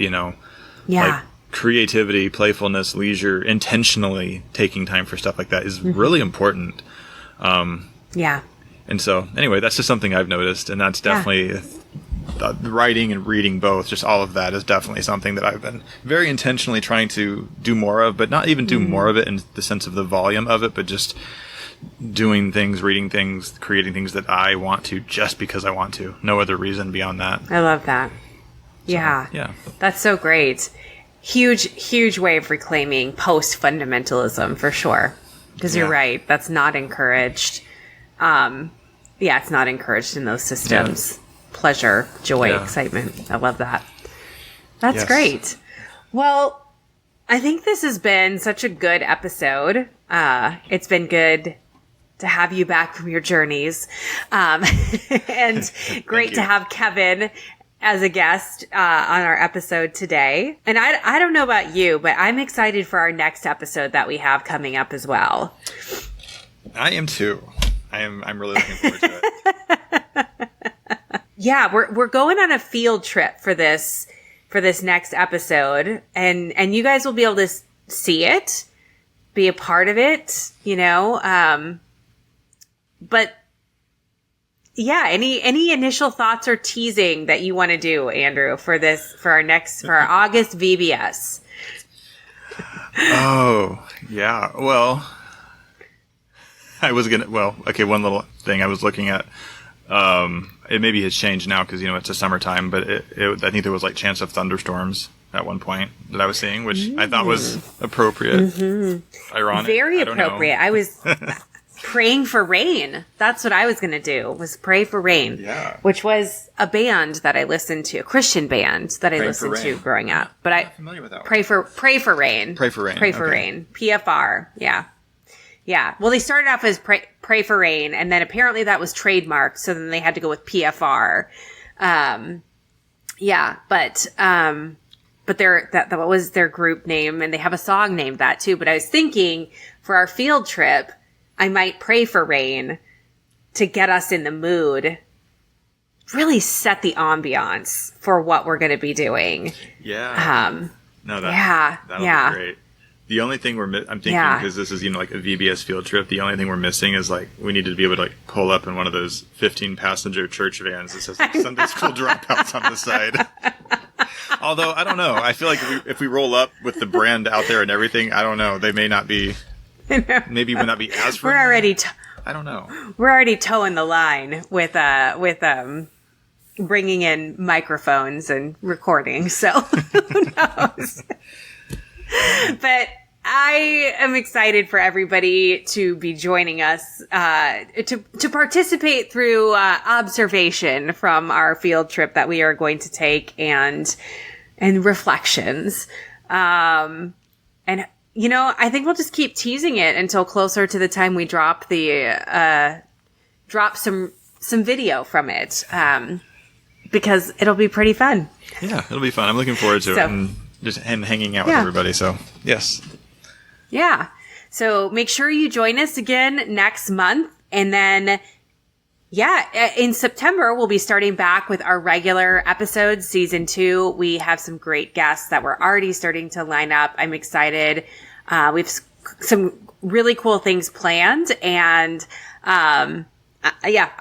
like creativity, playfulness, leisure, intentionally taking time for stuff like that is really important. And so anyway, that's just something I've noticed, and that's definitely writing and reading both, just all of that is definitely something that I've been very intentionally trying to do more of, but not even do more of it in the sense of the volume of it, but just doing things, reading things, creating things that I want to just because I want to. No other reason beyond that. I love that. Yeah. That's so great. Huge way of reclaiming post-fundamentalism for sure. Because you're right. That's not encouraged. It's not encouraged in those systems. Pleasure, joy, excitement. I love that. That's great. Well, I think this has been such a good episode. It's been good to have you back from your journeys. And great to have Kevin as a guest on our episode today. And I don't know about you, but I'm excited for our next episode that we have coming up as well. I am too. I'm really looking forward to it. Yeah, we're going on a field trip for this next episode, and you guys will be able to see it, be a part of it, but yeah, any initial thoughts or teasing that you want to do, Andrew, for our August VBS? Oh, yeah. Well, one little thing I was looking at, it maybe has changed now because, it's a summertime, but I think there was chance of thunderstorms at one point that I was seeing, which I thought was appropriate. Mm-hmm. Ironic. Very appropriate. I was praying for rain. That's what I was going to do, was pray for rain. Yeah. Which was a band that I listened to, a Christian band that I listened to growing up. But I'm familiar with that one. Pray for rain. Pray for rain. Pray for okay. rain. PFR. Yeah. Yeah. Well, they started off as pray for rain, and then apparently that was trademarked, so then they had to go with PFR. Yeah, but that was their group name, and they have a song named that too. But I was thinking for our field trip, I might pray for rain to get us in the mood, really set the ambiance for what we're going to be doing. Yeah. That'll be great. The only thing I'm thinking, because this is, like a VBS field trip, the only thing we're missing is we need to be able to pull up in one of those 15-passenger church vans that says Sunday school dropouts on the side. Although, I don't know. I feel like if we roll up with the brand out there and everything, I don't know. They may not be, maybe would not be as friendly. We're already, I don't know. We're already towing the line with bringing in microphones and recording. So who knows? But I am excited for everybody to be joining us to participate through observation from our field trip that we are going to take and reflections. And I think we'll just keep teasing it until closer to the time we drop some video from it, because it'll be pretty fun. Yeah, it'll be fun. I'm looking forward to it. And just hanging out with everybody. So, yes. Yeah. So make sure you join us again next month. And then, in September, we'll be starting back with our regular episodes, season 2. We have some great guests that we're already starting to line up. I'm excited. We've some really cool things planned. And, I'm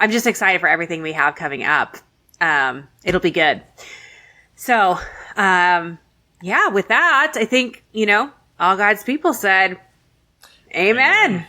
just excited for everything we have coming up. It'll be good. So, with that, I think, all God's people said, Amen.